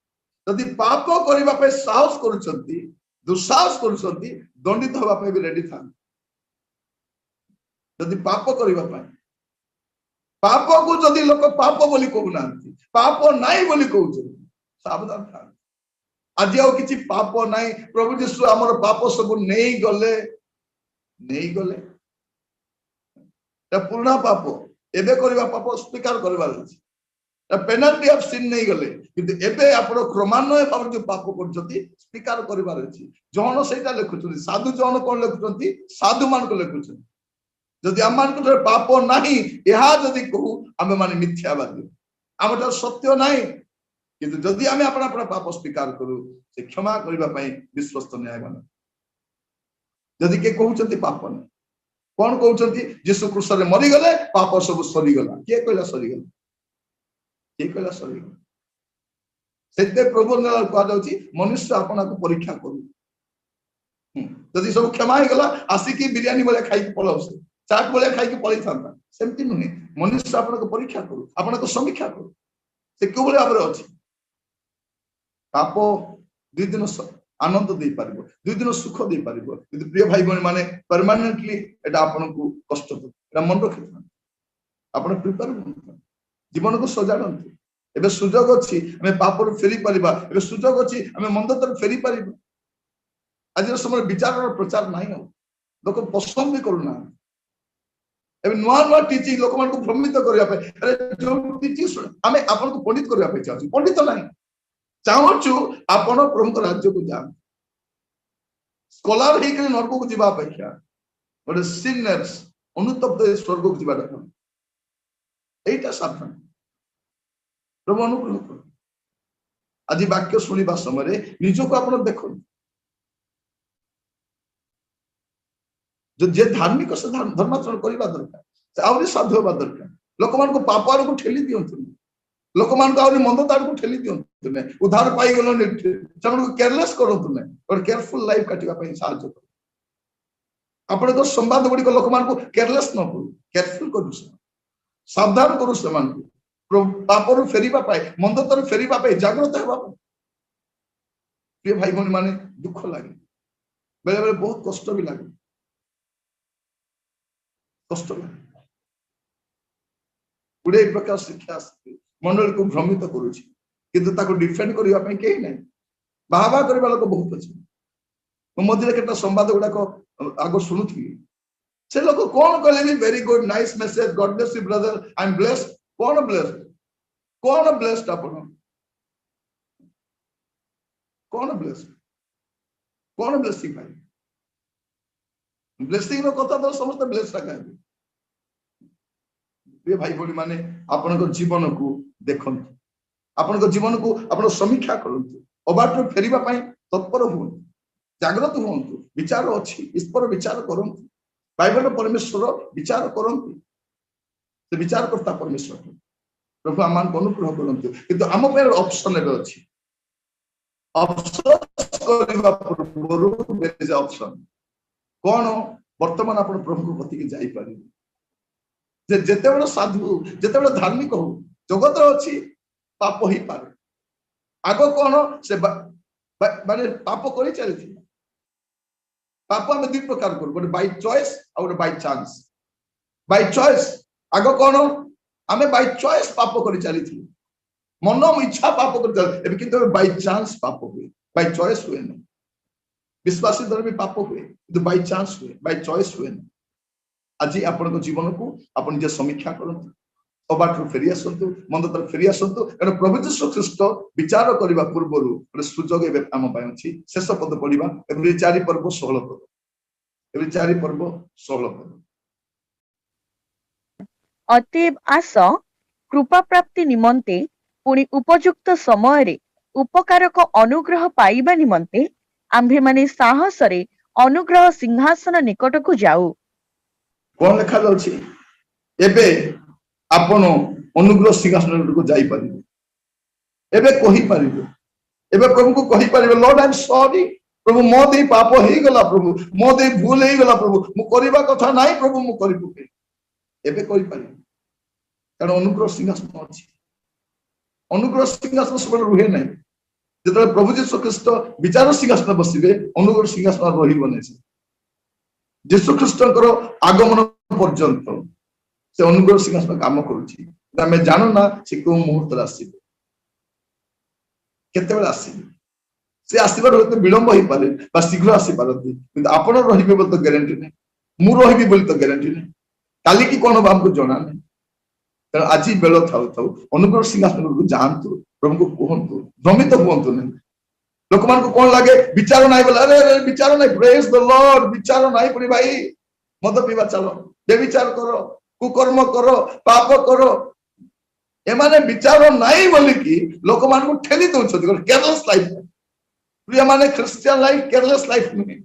ଯଦି ପାପ କରିବା ପାଇଁ ସାହସ କରୁଛନ୍ତି, ଦୁଃସାହସ କରୁଛନ୍ତି, ଦଣ୍ଡିତ ହେବା ପାଇଁ ବି ରେଡି ଥାନ୍ତି। ଯଦି ପାପ କରିବା ପାଇଁ, ପାପକୁ ଯଦି ଲୋକ ପାପ ବୋଲି କହୁନାହାନ୍ତି, ପାପ ନାହିଁ ବୋଲି କହୁଛନ୍ତି, ସାବଧାନ ଥାନ୍ତି। ଆଜି ଆଉ କିଛି ପାପ ନାହିଁ, ପ୍ରଭୁ ଯୀଶୁ ଆମର ପାପ ସବୁ ନେଇଗଲେ। ପୁରୁଣା ପାପ, ଏବେ କରିବା ପାପ ସ୍ୱୀକାର କରିବାର ଅଛି। ପେନାଲ୍ଟି ଅଫ ସିନ୍ ନେଇଗଲେ, କିନ୍ତୁ ଏବେ ଆପଣ କ୍ରମାନ୍ୱୟ ଭାବରେ ଯୋଉ ପାପ କରୁଛନ୍ତି ସ୍ୱୀକାର କରିବାର ଅଛି। ଜଣ ସେଇଟା ଲେଖୁଛନ୍ତି, ସାଧୁ ଜଣ କଣ ଲେଖୁଛନ୍ତି? ସାଧୁ ମାନଙ୍କୁ ଲେଖୁଛନ୍ତି, ଯଦି ଆମମାନଙ୍କ ପାପ ନାହିଁ ଏହା ଯଦି କହୁ ଆମେ ମାନେ ମିଥ୍ୟାବାଦୀ, ଆମର ସତ୍ୟ ନାହିଁ। କିନ୍ତୁ ଯଦି ଆମେ ଆପଣ ପାପ ସ୍ୱୀକାର କରୁ, ସେ କ୍ଷମା କରିବା ପାଇଁ ବିଶ୍ୱସ୍ତ ନ୍ୟାୟବାନ। ଯଦି କିଏ କହୁଛନ୍ତି ପାପ ନାହିଁ, କଣ କହୁଛନ୍ତି? ଯୀଶୁ କ୍ରୁଶରେ ମରିଗଲେ, ପାପ ସବୁ ସରିଗଲା। କିଏ କହିଲା ସରିଗଲା? କିଏ କହିଲା ସରିଗଲା? ସେଥିପାଇଁ ପ୍ରଭୁ କୁହାଯାଉଛି ମନୁଷ୍ୟ ଆପଣଙ୍କୁ ପରୀକ୍ଷା କରୁ। ଯଦି ସବୁ କ୍ଷମା ହେଇଗଲା, ଆସିକି ବିରିୟାନୀ ଭଳିଆ ଖାଇକି ପଳାଉଛି, ଚାଟ ଭଳିଆ ଖାଇକି ପଳେଇଥାନ୍ତା, ସେମିତି ନୁହେଁ। ମନୁଷ୍ୟ ଆପଣଙ୍କୁ ପରୀକ୍ଷା କରୁ, ଆପଣଙ୍କୁ ସମୀକ୍ଷା କରୁ, ସେ କିଭଳି ଭାବରେ ଅଛି। ପାପ 2 ଦିନ ଆନନ୍ଦ ଦେଇପାରିବ, 2 ଦିନ ସୁଖ ଦେଇପାରିବ, କିନ୍ତୁ ପ୍ରିୟ ଭାଇ ଭଉଣୀ ମାନେ ପରମାନେଣ୍ଟଲି ଏଟା ଆପଣଙ୍କୁ କଷ୍ଟ ଦେବ। ଏଟା ମନେ ରଖିଥାନ୍ତି, ଆପଣ ପ୍ରିପେୟାର ହୁଅନ୍ତୁ, ଜୀବନକୁ ସଜାଡ଼ନ୍ତୁ। ଏବେ ସୁଯୋଗ ଅଛି ଆମେ ପାପରୁ ଫେରି ପାରିବା, ଏବେ ସୁଯୋଗ ଅଛି ଆମେ ମନ୍ଦତାରୁ ଫେରି ପାରିବା। ଆଜିର ସମୟରେ ବିଚାରର ପ୍ରଚାର ନାହିଁ, ଆଉ ଲୋକ ପସନ୍ଦ ବି କରୁନାହାନ୍ତି। ଏବେ ନୂଆ ନୂଆ ଟିଚିଂ ଲୋକମାନଙ୍କୁ ଭ୍ରମିତ କରିବା ପାଇଁ, ଯୋଉ ଟିଚିଂ ଆମେ ଆପଣଙ୍କୁ ପଣ୍ଡିତ କରିବା ପାଇଁ ଚାହୁଁଛୁ, ପଣ୍ଡିତ ନାହିଁ, ଚାହୁଁଛୁ ଆପଣ ପ୍ରଭୁଙ୍କ ରାଜ୍ୟକୁ ଯାଆନ୍ତୁ। ସ୍କଲାର ହେଇକରି ନରକକୁ ଯିବା ଅପେକ୍ଷା ଗୋଟେ ସିନର୍ସ ଅନୁତପ୍ତ ସ୍ୱର୍ଗକୁ ଯିବାଟା ଭଲ। এইটা সাবধান, প্রভু অনুগ্রহ করুন। আজ বাক্য শুনিবা সময় নিজকে আপনার দেখুন, যে ধার্মিক সে ধর্মাচরণ করা দরকার, আহরি সাধু হওয়া দরকার। লোক পাপ আড়ক ঠেলি দিয়ন্তু, লোক আহরি মন্দতা আড়ক ঠেলি দিয়ন্তু না। উদ্ধার পাইগলনি সেମାନଙ୍କୁ কেয়ারলেস করন্তু না, ଗୋଟେ কেয়ারফুল লাইফ কাটিবা ପାଇଁ সাহায্য কর। ଆପଣଙ୍କ ସମ୍ବାଦ ଗୁଡ଼ିକ ଲୋକମାନଙ୍କୁ କେୟାରଲେସ୍ ନ କରୁ, କେୟାରଫୁଲ କରୁ, ସାବଧାନ କରୁ ସେମାନଙ୍କୁ ପାପରୁ ଫେରିବା ପାଇଁ, ମନ୍ଦତାରୁ ଫେରିବା ପାଇଁ, ଜାଗ୍ରତ ହେବା ପାଇଁ। ପ୍ରିୟ ଭାଇ ଭଉଣୀ ମାନେ, ଦୁଃଖ ଲାଗେ, ବେଳେ ବେଳେ ବହୁତ କଷ୍ଟ ବି ଲାଗେ, କଷ୍ଟ ଲାଗେ। ଗୁଡ଼େ ପ୍ରକାର ଶିକ୍ଷା ଆସିଛି, ମଣ୍ଡଳୀକୁ ଭ୍ରମିତ କରୁଛି, କିନ୍ତୁ ତାକୁ ଡିଫେଣ୍ଡ କରିବା ପାଇଁ କେହି ନାହିଁ। ବାହା କରିବା ଲୋକ ବହୁତ ଅଛି। ମୋ ମଝିରେ କେତେ ସମ୍ବାଦ ଗୁଡାକ ଆଗ ଶୁଣୁଥିଲି, ସେ ଲୋକ କଣ କହିଲେ? Very good, nice message, God bless you brother, I am blessed. କଣ ବ୍ଲେସ୍ଡ? କଣ ବ୍ଲେସ୍ଡ? ଆପଣ କଣ ବ୍ଲେସ୍ଡ? କଣ ବ୍ଲେସିଂ ପାଇ? ବ୍ଲେସିଂ ର କଥା ତ ସମସ୍ତେ ବ୍ଲେସ୍ କହିବେ। ପ୍ରିୟ ଭାଇ ଭଉଣୀ ମାନେ, ଆପଣଙ୍କ ଜୀବନକୁ ଦେଖନ୍ତୁ, ଆପଣଙ୍କ ଜୀବନକୁ ଆପଣ ସମୀକ୍ଷା କରନ୍ତୁ, ଅବାଟରୁ ଫେରିବା ପାଇଁ ତତ୍ପର ହୁଅନ୍ତୁ, ଜାଗ୍ରତ ହୁଅନ୍ତୁ। ବିଚାର ଅଛି, ଈଶ୍ୱର ବିଚାର କରନ୍ତୁ, ବାଇବେଲର ପରମେଶ୍ୱର ବିଚାର କରନ୍ତୁ, ସେ ବିଚାରକର୍ତ୍ତା ପରମେଶ୍ୱର। ପ୍ରଭୁ ଆମମାନଙ୍କୁ ଅନୁଗ୍ରହ କରନ୍ତୁ। କିନ୍ତୁ ଆମ ପାଇଁ ଅପସନ ଏବେ ଅଛି, ଅଫସୋସ କରିବା ପୂର୍ବରୁ ଅପସନ କଣ? ବର୍ତ୍ତମାନ ଆପଣ ପ୍ରଭୁଙ୍କ କତିକି ଯାଇପାରିବେ। ଯେ ଯେତେବେଳେ ସାଧୁ, ଯେତେବେଳେ ଧାର୍ମିକ ହଉ, ଜଗତ ଅଛି ପାପ ହେଇପାରେ। ଆଗ କଣ? ସେ ମାନେ ପାପ କରି ଚାଲିଥିଲା। ପାପ ଆମେ 2 ପ୍ରକାର କରୁ, ଗୋଟେ ବାଇ ଚଏସ୍ ଆଉ ଗୋଟେ ବାଇ ଚାନ୍ସ। ବାଇ ଚଏସ୍ ଆଗ କଣ? ଆମେ ବାଇ ଚଏସ୍ ପାପ କରି ଚାଲିଥିଲୁ, ମନ ଇଚ୍ଛା ପାପ କରି ଚାଲିଥିଲୁ। ଏବେ କିନ୍ତୁ ବାଇ ଚାନ୍ସ ପାପ ହୁଏ, ବାଇ ଚଏସ୍ ହୁଏନି। ବିଶ୍ୱାସୀ ଦ୍ୱାରା ବି ପାପ ହୁଏ, କିନ୍ତୁ ବାଇ ଚାନ୍ସ ହୁଏ, ବାଇ ଚଏସ୍ ହୁଏନି। ଆଜି ଆପଣଙ୍କ ଜୀବନକୁ ଆପଣ ନିଜେ ସମୀକ୍ଷା କରନ୍ତୁ, ଅବାଟରୁ ଫେରି ଆସନ୍ତୁ, ମନ୍ଦତାରୁ ଫେରି ଆସନ୍ତୁ। କାରଣ ପ୍ରଭୁ ଯୀଶୁ ଖ୍ରୀଷ୍ଟ ବିଚାର କରିବା ପୂର୍ବରୁ ଗୋଟେ ସୁଯୋଗ ଏବେ ଆମ ପାଇଁ ଅଛି। ଶେଷ ପଦ ପଢିବା, ଏଭ୍ରି 4 ପର୍ବ 16 ପଦ, ଏଭ୍ରି 4 ପର୍ବ 16 ପଦ। ଅତଏବ ଆସ, କୃପା ପ୍ରାପ୍ତି ନିମନ୍ତେ ପୁଣି ଉପଯୁକ୍ତ ସମୟରେ ଉପକାରକ ଅନୁଗ୍ରହ ପାଇବା ନିମନ୍ତେ ଆମ୍ଭେମାନେ ସାହସରେ ଅନୁଗ୍ରହ ସିଂହାସନ ନିକଟକୁ ଯାଉ। କଣ ଲେଖାଯାଉଛି? ଏବେ ଆପଣ ଅନୁଗ୍ରହ ସିଂହାସନ ନିକଟକୁ ଯାଇପାରିବେ, ଏବେ କହିପାରିବେ, ଏବେ ପ୍ରଭୁଙ୍କୁ କହିପାରିବେ, ଲର୍ଡ ଆଇ ଏମ୍ ସରି, ପ୍ରଭୁ ମୋ ଦେଇ ପାପ ହେଇଗଲା, ପ୍ରଭୁ ମୋ ଦେଇ ଭୁଲ ହେଇଗଲା, ପ୍ରଭୁ ମୁଁ କରିବା କଥା ନାହିଁ, ପ୍ରଭୁ ମୁଁ କରି ପକେଇ। ଏବେ କରିପାରିବି, କାରଣ ଅନୁଗ୍ରହ ସିଂହାସନ ଅଛି। ଅନୁଗ୍ରହ ସିଂହାସନ ସବୁବେଳେ ରୁହେ ନାହିଁ। ଯେତେବେଳେ ପ୍ରଭୁ ଯୀଶୁ ଖ୍ରୀଷ୍ଟ ବିଚାର ସିଂହାସନ ବସିବେ, ଅନୁଗ୍ରହ ସିଂହାସନ ରହିବ ନାହିଁ। ଯୀଶୁ ଖ୍ରୀଷ୍ଟଙ୍କର ଆଗମନ ପର୍ଯ୍ୟନ୍ତ ସେ ଅନୁଗ୍ରହ ସିଂହାସନ କାମ କରୁଛି। ଆମେ ଜାଣୁନା ସେ କୋଉ ମୁହୂର୍ତ୍ତରେ ଆସିବେ, କେତେବେଳେ ଆସିବେ। ସେ ଆସିବାର ହୁଏତ ବିଳମ୍ବ ହେଇପାରେ ବା ଶୀଘ୍ର ଆସିପାରନ୍ତି, କିନ୍ତୁ ଆପଣ ରହିବେ ବୋଲି ତ ଗ୍ୟାରେଣ୍ଟି ନାହିଁ, ମୁଁ ରହିବି ବୋଲି ତ ଗ୍ୟାରେଣ୍ଟି ନାହିଁ, କାଲି କି କଣ ହବ ଆମକୁ ଜଣା ନାହିଁ। ତେଣୁ ଆଜି ବେଳ ଥାଉ ଥାଉ ଅନୁଗ୍ରହ ସିଂହାସନକୁ ଯାଆନ୍ତୁ, ପ୍ରଭୁଙ୍କୁ କୁହନ୍ତୁ, ଭ୍ରମିତ ହୁଅନ୍ତୁ ନାହିଁ। ଲୋକମାନଙ୍କୁ କଣ ଲାଗେ, ବିଚାର ନାହିଁ ବୋଲେ, ଆରେ ବିଚାର ନାହିଁ, ପ୍ରେଜ ଦ ଲର୍ଡ, ବିଚାର ନାହିଁ ପୁଣି ଭାଇ ମଦ ପିଇବା ଚାଲ, ବେବିଚାର କର, କୁକର୍ମ କର, ପାପ କର। ଏମାନେ ବିଚାର ନାହିଁ ବୋଲିକି ଲୋକମାନଙ୍କୁ ଠେଲି ଦଉଛନ୍ତି ଗୋଟେ କେୟାରଲେସ୍ ଲାଇଫ। ପ୍ରିୟମାନେ, ଖ୍ରୀଷ୍ଟିଆନ ଲାଇଫ କେୟାରଲେସ୍ ଲାଇଫ ନୁହେଁ,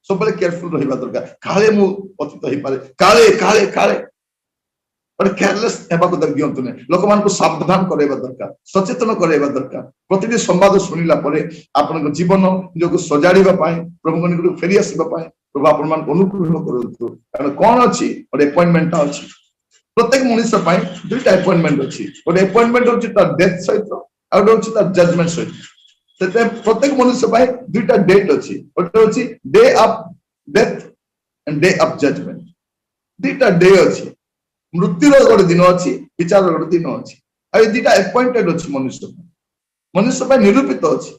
ସବୁବେଳେ କେୟାରଫୁଲ ରହିବା ଦରକାର। କାଳେ ମୁଁ ପତିତ ହେଇପାରେ, କାଳେ କାଳେ କାଳେ କେୟାରଲେସ୍ ହେବାକୁ ଦିଅନ୍ତୁ ନାହିଁ। ଲୋକମାନଙ୍କୁ ସାବଧାନ କରାଇବା ଦରକାର, ସଚେତନ କରାଇବା ଦରକାର। ପ୍ରତିଟି ସମ୍ବାଦ ଶୁଣିଲା ପରେ ଆପଣଙ୍କ ଜୀବନ ନିଜକୁ ସଜାଡ଼ିବା ପାଇଁ, ପ୍ରଭୁଙ୍କ ନିକଟକୁ ଫେରି ଆସିବା ପାଇଁ ପ୍ରଭୁ ଆପଣମାନଙ୍କୁ ଅନୁଗ୍ରହ କରନ୍ତୁ। କାରଣ କଣ ଅଛି, ଗୋଟେ ଆପଏଣ୍ଟମେଣ୍ଟ ଅଛି। ପ୍ରତ୍ୟେକ ମଣିଷ ପାଇଁ ଦୁଇଟା ଆପଏଣ୍ଟମେଣ୍ଟ ଅଛି। ଗୋଟେ ଆପଏଣ୍ଟମେଣ୍ଟ ହଉଛି ତାର ଡେଥ୍ ସହିତ, ଆଉ ଗୋଟେ ହଉଛି ତାର ଜଜମେଣ୍ଟ ସହିତ। ସେଥିପାଇଁ ପ୍ରତ୍ୟେକ ମନୁଷ୍ୟ ପାଇଁ ଦୁଇଟା ଡେଟ୍ ଅଛି। ଗୋଟେ ହଉଛି day of death and day of judgement. ଦୁଇଟା ଡେ ଅଛି। ମୃତ୍ୟୁର ଗୋଟେ ଦିନ ଅଛି, ବିଚାରର ଗୋଟେ ଦିନ ଅଛି। ଆଉ ଏ ଦିଟା ଆପଏଣ୍ଟେଡ ଅଛି ମନୁଷ୍ୟ ପାଇଁ। ମନୁଷ୍ୟ ପାଇଁ ନିରୂପିତ ଅଛି,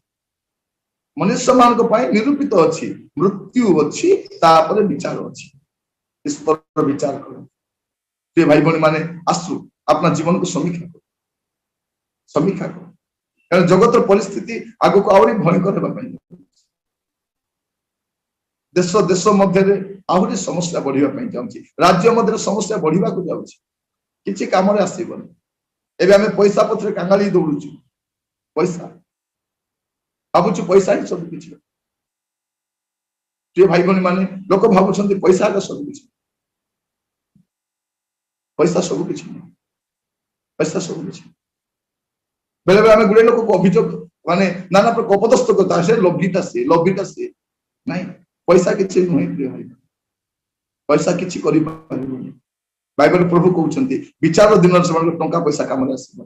ମନୁଷ୍ୟ ମାନଙ୍କ ପାଇଁ ନିରୂପିତ ଅଛି। ମୃତ୍ୟୁ ଅଛି, ତାପରେ ବିଚାର ଅଛି। ଈଶ୍ୱର ବିଚାର କରନ୍ତି। ପ୍ରିୟ ଭାଇ ଭଉଣୀ ମାନେ, ଆସୁ ଆପଣ ଜୀବନକୁ ସମୀକ୍ଷା କର, ସମୀକ୍ଷା କର। କାରଣ ଜଗତର ପରିସ୍ଥିତି ଆଗକୁ ଆହୁରି ଭୟଙ୍କର ହେବା ପାଇଁ, ଦେଶ ଦେଶ ମଧ୍ୟରେ ଆହୁରି ସମସ୍ୟା ବଢିବା ପାଇଁ ଯାଉଛି, ରାଜ୍ୟ ମଧ୍ୟରେ ସମସ୍ୟା ବଢିବାକୁ ଯାଉଛି, କିଛି କାମରେ ଆସିବନି। ଏବେ ଆମେ ପଇସା ପଛରେ କାଙ୍ଗାଳି ଦୌଡୁଛୁ, ପଇସା ଭାବୁଛୁ ପଇସା ହିଁ ସବୁ କିଛି। ପ୍ରିୟ ଭାଇ ଭଉଣୀ ମାନେ, ଲୋକ ଭାବୁଛନ୍ତି ପଇସା ଆଗ ସବୁ କିଛି। ପଇସା ସବୁ କିଛି ନୁହେଁ, ପଇସା ସବୁ କିଛି। ବେଳେ ବେଳେ ଆମେ ଗୁଡେ ଲୋକକୁ ଅଭିଯୋଗ ମାନେ ନାନା ପ୍ରକାର ଅପଦସ୍ତ କଥା, ସେ ଲୋଭିଟା ସିଏ, ଲୋଭିଟା ସିଏ। ନାଇଁ, ପଇସା କିଛି ନୁହେଁ ପ୍ରିୟ ଭାଇ, ପଇସା କିଛି କରିପାରିବନି। ବାଇବେଲ ପ୍ରଭୁ କହୁଛନ୍ତି ବିଚାର ଦିନରେ ସେମାନଙ୍କ ଟଙ୍କା ପଇସା କାମରେ ଆସିବ।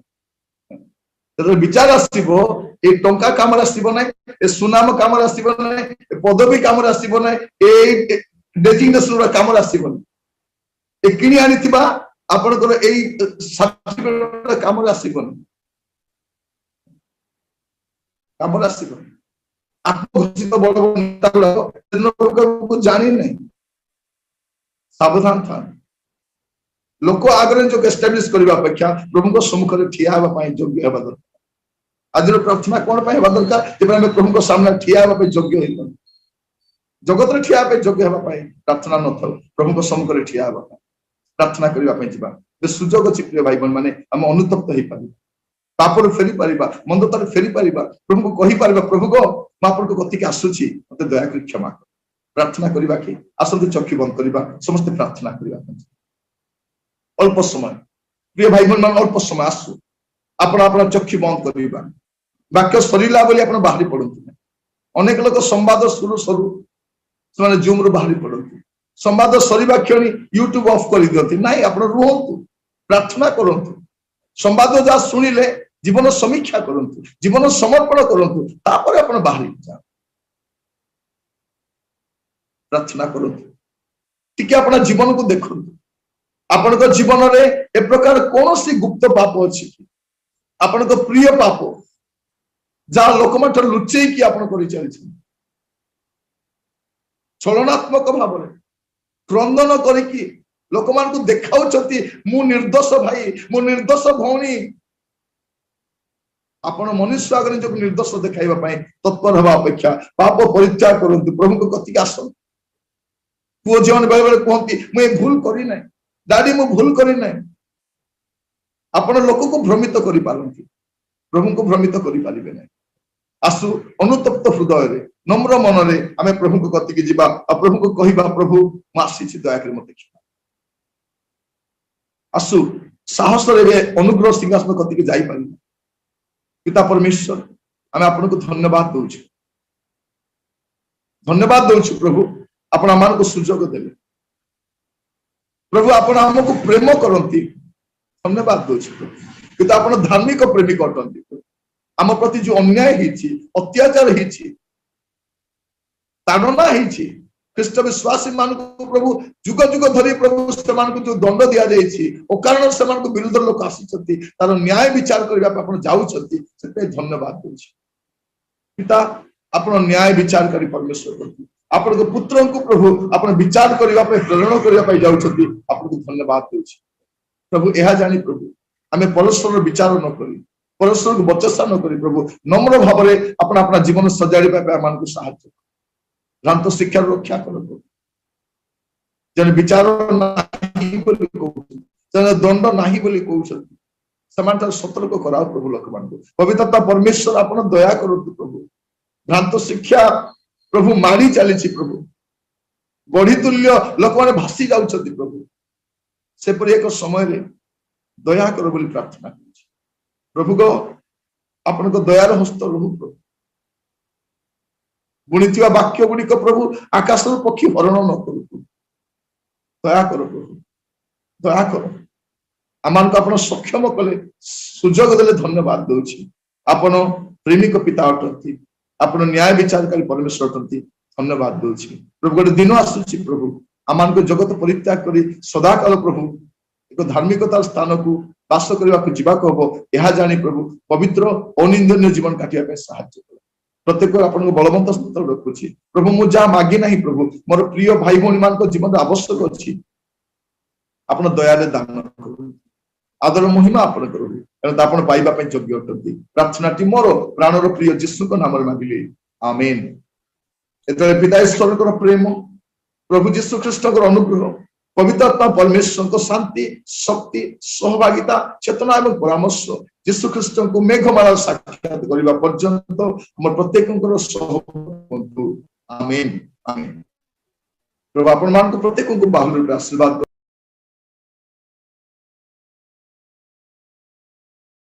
ଯେତେବେଳେ ବିଚାର ଆସିବ, ଏ ଟଙ୍କା କାମରେ ଆସିବ ନାହିଁ, ଏ ସୁନାମ କାମରେ ଆସିବ ନାହିଁ, ଏ ପଦବୀ କାମରେ ଆସିବ ନାହିଁ, ଏଇ ଡେଜିଗ୍ନେସନ କାମରେ ଆସିବନି, ଏ କିଣି ଆଣିଥିବା ଆପଣଙ୍କର ଏଇ ସାର୍ଟିଫିକେଟ କାମରେ ଆସିବନି, କାମରେ ଆସିବନି। ଆତ୍ମଘୋଷିତ ବଡ ବଡ ନେତା ଗୁଡାକ ଜାଣି ନାହିଁ, ସାବଧାନ ଥାନ୍ତି। ଲୋକ ଆଗରେ ଯୋଗ ଏଷ୍ଟାବ୍ଲିଶ କରିବା ଅପେକ୍ଷା ପ୍ରଭୁଙ୍କ ସମ୍ମୁଖରେ ଠିଆ ହେବା ପାଇଁ ଯୋଗ୍ୟ ହେବା ଦରକାର। ଆଜିର ପ୍ରାର୍ଥନା କଣ ପାଇଁ ହେବା ଦରକାର, ଯେବେ ଆମେ ପ୍ରଭୁଙ୍କ ସାମ୍ନାରେ ଠିଆ ହେବା ପାଇଁ ଯୋଗ୍ୟ ହେଇଗଲୁ। ଜଗତରେ ଠିଆ ହେବା ପାଇଁ ଯୋଗ୍ୟ ହେବା ପାଇଁ ପ୍ରାର୍ଥନା ନଥାଉ, ପ୍ରଭୁଙ୍କ ସମ୍ମୁଖରେ ଠିଆ ହେବା ପାଇଁ ପ୍ରାର୍ଥନା କରିବା ପାଇଁ ଯିବା। ସୁଯୋଗ ଅଛି ପ୍ରିୟ ଭାଇ ଭଉଣୀ ମାନେ, ଆମେ ଅନୁତପ୍ତ ହେଇପାରିବା, ପାପରୁ ଫେରି ପାରିବା, ମନ୍ଦତାରୁ ଫେରି ପାରିବା, ପ୍ରଭୁଙ୍କୁ କହିପାରିବା, ପ୍ରଭୁ ଗୋ ମୁଁ ଆପଣଙ୍କ କତିକି ଆସୁଛି, ମତେ ଦୟାକରି କ୍ଷମା କର। ପ୍ରାର୍ଥନା କରିବା କି? ଆସନ୍ତୁ ଚକ୍ଷୁ ବନ୍ଦ କରିବା, ସମସ୍ତେ ପ୍ରାର୍ଥନା କରିବା ପାଇଁ। ଅଳ୍ପ ସମୟ ପ୍ରିୟ ଭାଇ ଭଉଣୀ ମାନେ, ଅଳ୍ପ ସମୟ ଆସୁ ଆପଣ ଆପଣ ଚକ୍ଷୁ ବନ୍ଦ କରିବା। ବାକ୍ୟ ସରିଲା ବୋଲି ଆପଣ ବାହାରି ପଡନ୍ତୁ ନାହିଁ। ଅନେକ ଲୋକ ସମ୍ବାଦ ସରୁ ସରୁ ସେମାନେ ଜୁମରୁ ବାହାରି ପଡନ୍ତି, ସମ୍ବାଦ ସରିବା କ୍ଷଣି ୟୁଟ୍ୟୁବ ଅଫ୍ କରିଦିଅନ୍ତି। ନାଇଁ, ଆପଣ ରୁହନ୍ତୁ, ପ୍ରାର୍ଥନା କରନ୍ତୁ। ସମ୍ବାଦ ଯାହା ଶୁଣିଲେ ଜୀବନ ସମୀକ୍ଷା କରନ୍ତୁ, ଜୀବନ ସମର୍ପଣ କରନ୍ତୁ, ତାପରେ ଆପଣ ବାହାରି ଯାଆନ୍ତୁ, ପ୍ରାର୍ଥନା କରନ୍ତୁ। ଟିକେ ଆପଣ ଜୀବନକୁ ଦେଖନ୍ତୁ, ଆପଣଙ୍କ ଜୀବନରେ ଏ ପ୍ରକାର କୌଣସି ଗୁପ୍ତ ପାପ ଅଛି କି? ଆପଣଙ୍କ ପ୍ରିୟ ପାପ ଯାହା ଲୋକମାନଙ୍କର ଲୁଚେଇକି ଆପଣ କରିଚାଲିଛନ୍ତି, ଛଳନାତ୍ମକ ଭାବରେ କ୍ରନ୍ଦନ କରିକି ଲୋକମାନଙ୍କୁ ଦେଖାଉଛନ୍ତି ମୁଁ ନିର୍ଦ୍ଦୋଷ ଭାଇ, ମୁଁ ନିର୍ଦ୍ଦୋଷ ଭଉଣୀ। ଆପଣ ମନୁଷ୍ୟ ଆଗରେ ନିଜକୁ ନିର୍ଦ୍ଦୋଷ ଦେଖାଇବା ପାଇଁ ତତ୍ପର ହେବା ଅପେକ୍ଷା ପାପ ପରିତ୍ୟାଗ କରନ୍ତୁ, ପ୍ରଭୁଙ୍କ କତିକି ଆସନ୍ତୁ। ପୁଅ ଝିଅମାନେ ବେଳେ ବେଳେ କୁହନ୍ତି ମୁଁ ଏ ଭୁଲ କରିନାହିଁ, ଡାଡି ମୁଁ ଭୁଲ କରିନାହିଁ। ଆପଣ ଲୋକକୁ ଭ୍ରମିତ କରିପାରନ୍ତି, ପ୍ରଭୁଙ୍କୁ ଭ୍ରମିତ କରିପାରିବେ ନାହିଁ। ଆସୁ ଅନୁତପ୍ତ ହୃଦୟରେ, ନମ୍ର ମନରେ ଆମେ ପ୍ରଭୁଙ୍କ କତିକି ଯିବା, ଆଉ ପ୍ରଭୁଙ୍କୁ କହିବା ପ୍ରଭୁ ମୁଁ ଆସିଛି, ଦୟାକରି ମତେ କ୍ଷମା। ଆସୁ ସାହସରେ ଏବେ ଅନୁଗ୍ରହ ସିଂହାସନ କତିକି ଯାଇପାରିବା। ପିତା ପରମେଶ୍ୱର, ଆମେ ଆପଣଙ୍କୁ ଧନ୍ୟବାଦ ଦଉଛୁ, ଧନ୍ୟବାଦ ଦଉଛୁ ପ୍ରଭୁ, ଆପଣ ଆମମାନଙ୍କୁ ସୁଯୋଗ ଦେଲେ। प्रभु आपण आमको प्रेम करती धन्यवाद दूची किंतु आपण धार्मिक प्रेमिक अटंती आम प्रति जो अन्याय होती अत्याचार होती ताड़ना होती ख्रीष्ट विश्वासी मान प्रभु जुग जुग धरी प्रभु से जो दंड दि जाइए अकारण से विरुद्ध लोक आसी तार न्याय विचार करने जाऊँगी से धन्यवाद दूची पिता आपण न्याय विचार करी परमेश्वर प्रति आपण पुत्र को प्रभु आपण विचार करने प्रेरण करने जाऊँगी आपको धन्यवाद दूची प्रभु यह जानी प्रभु आम परस्पर विचार न करी परस्पर को बचसा न करी प्रभु नम्र भाव में अपना अपना जीवन सजाड़ा साहाय्य भ्रांत शिक्षा रक्षा कर प्रभु जन विचार जन दंड नाही बोली कहते सतर्क कराओ प्रभु लोक मान पवित्रता परमेश्वर आपण दया करतु प्रभु भ्रांत शिक्षा प्रभु मारी चली प्रभु बढ़ी तुल्य लोक मैंने भासी जाउछथि प्रभु सेपरि एक समय रे दया कर बोली प्रार्थना करूछि प्रभु गो आपण को दयार हस्त रहु प्रभु बुणीथिबा वाक्य गुड़िक प्रभु आकाश पक्षी हरण न करू दया कर प्रभु दया कर आमान को आपण सक्षम कले सुजोग देले धन्यवाद दूची आपण प्रेमिक पिता अटंती आपण न्याय विचारकारी परमेश्वर अटंती धन्यवाद दूची प्रभु गोटे दिन आसुची प्रभु आमान को जगत परित्याग करी सदाकाल प्रभु एक धार्मिकता स्थान को बास करने को जीवा हम यह जानी प्रभु पवित्र अनिंदनीय जीवन काटिया साहाय्य कर प्रत्येक आपन बलवंत स्तर रखुची प्रभु मु जा मागी नहीं प्रभु मोर प्रिय भाई भौणी मान जीवन आवश्यक अच्छी आपण दया दान करू आदर महिमा आपण करू आपण पाइबा योग्य अटंती प्रार्थना मोर प्राणर प्रिय जीशु नाम मांगिले आमेन एत पिता ईश्वर प्रेम प्रभु जीशु ख्रीष्ट अनुग्रह पवित्र आत्मा परमेश्वर शांति शक्ति सहभागिता चेतना एवं परामर्श जीशु ख्रीष्ट को मेघमाला साक्षात करने पर्यंत हम प्रत्येक आमेन आमेन प्रभु आपण मान प्रत्येक को बाहुल आशीर्वाद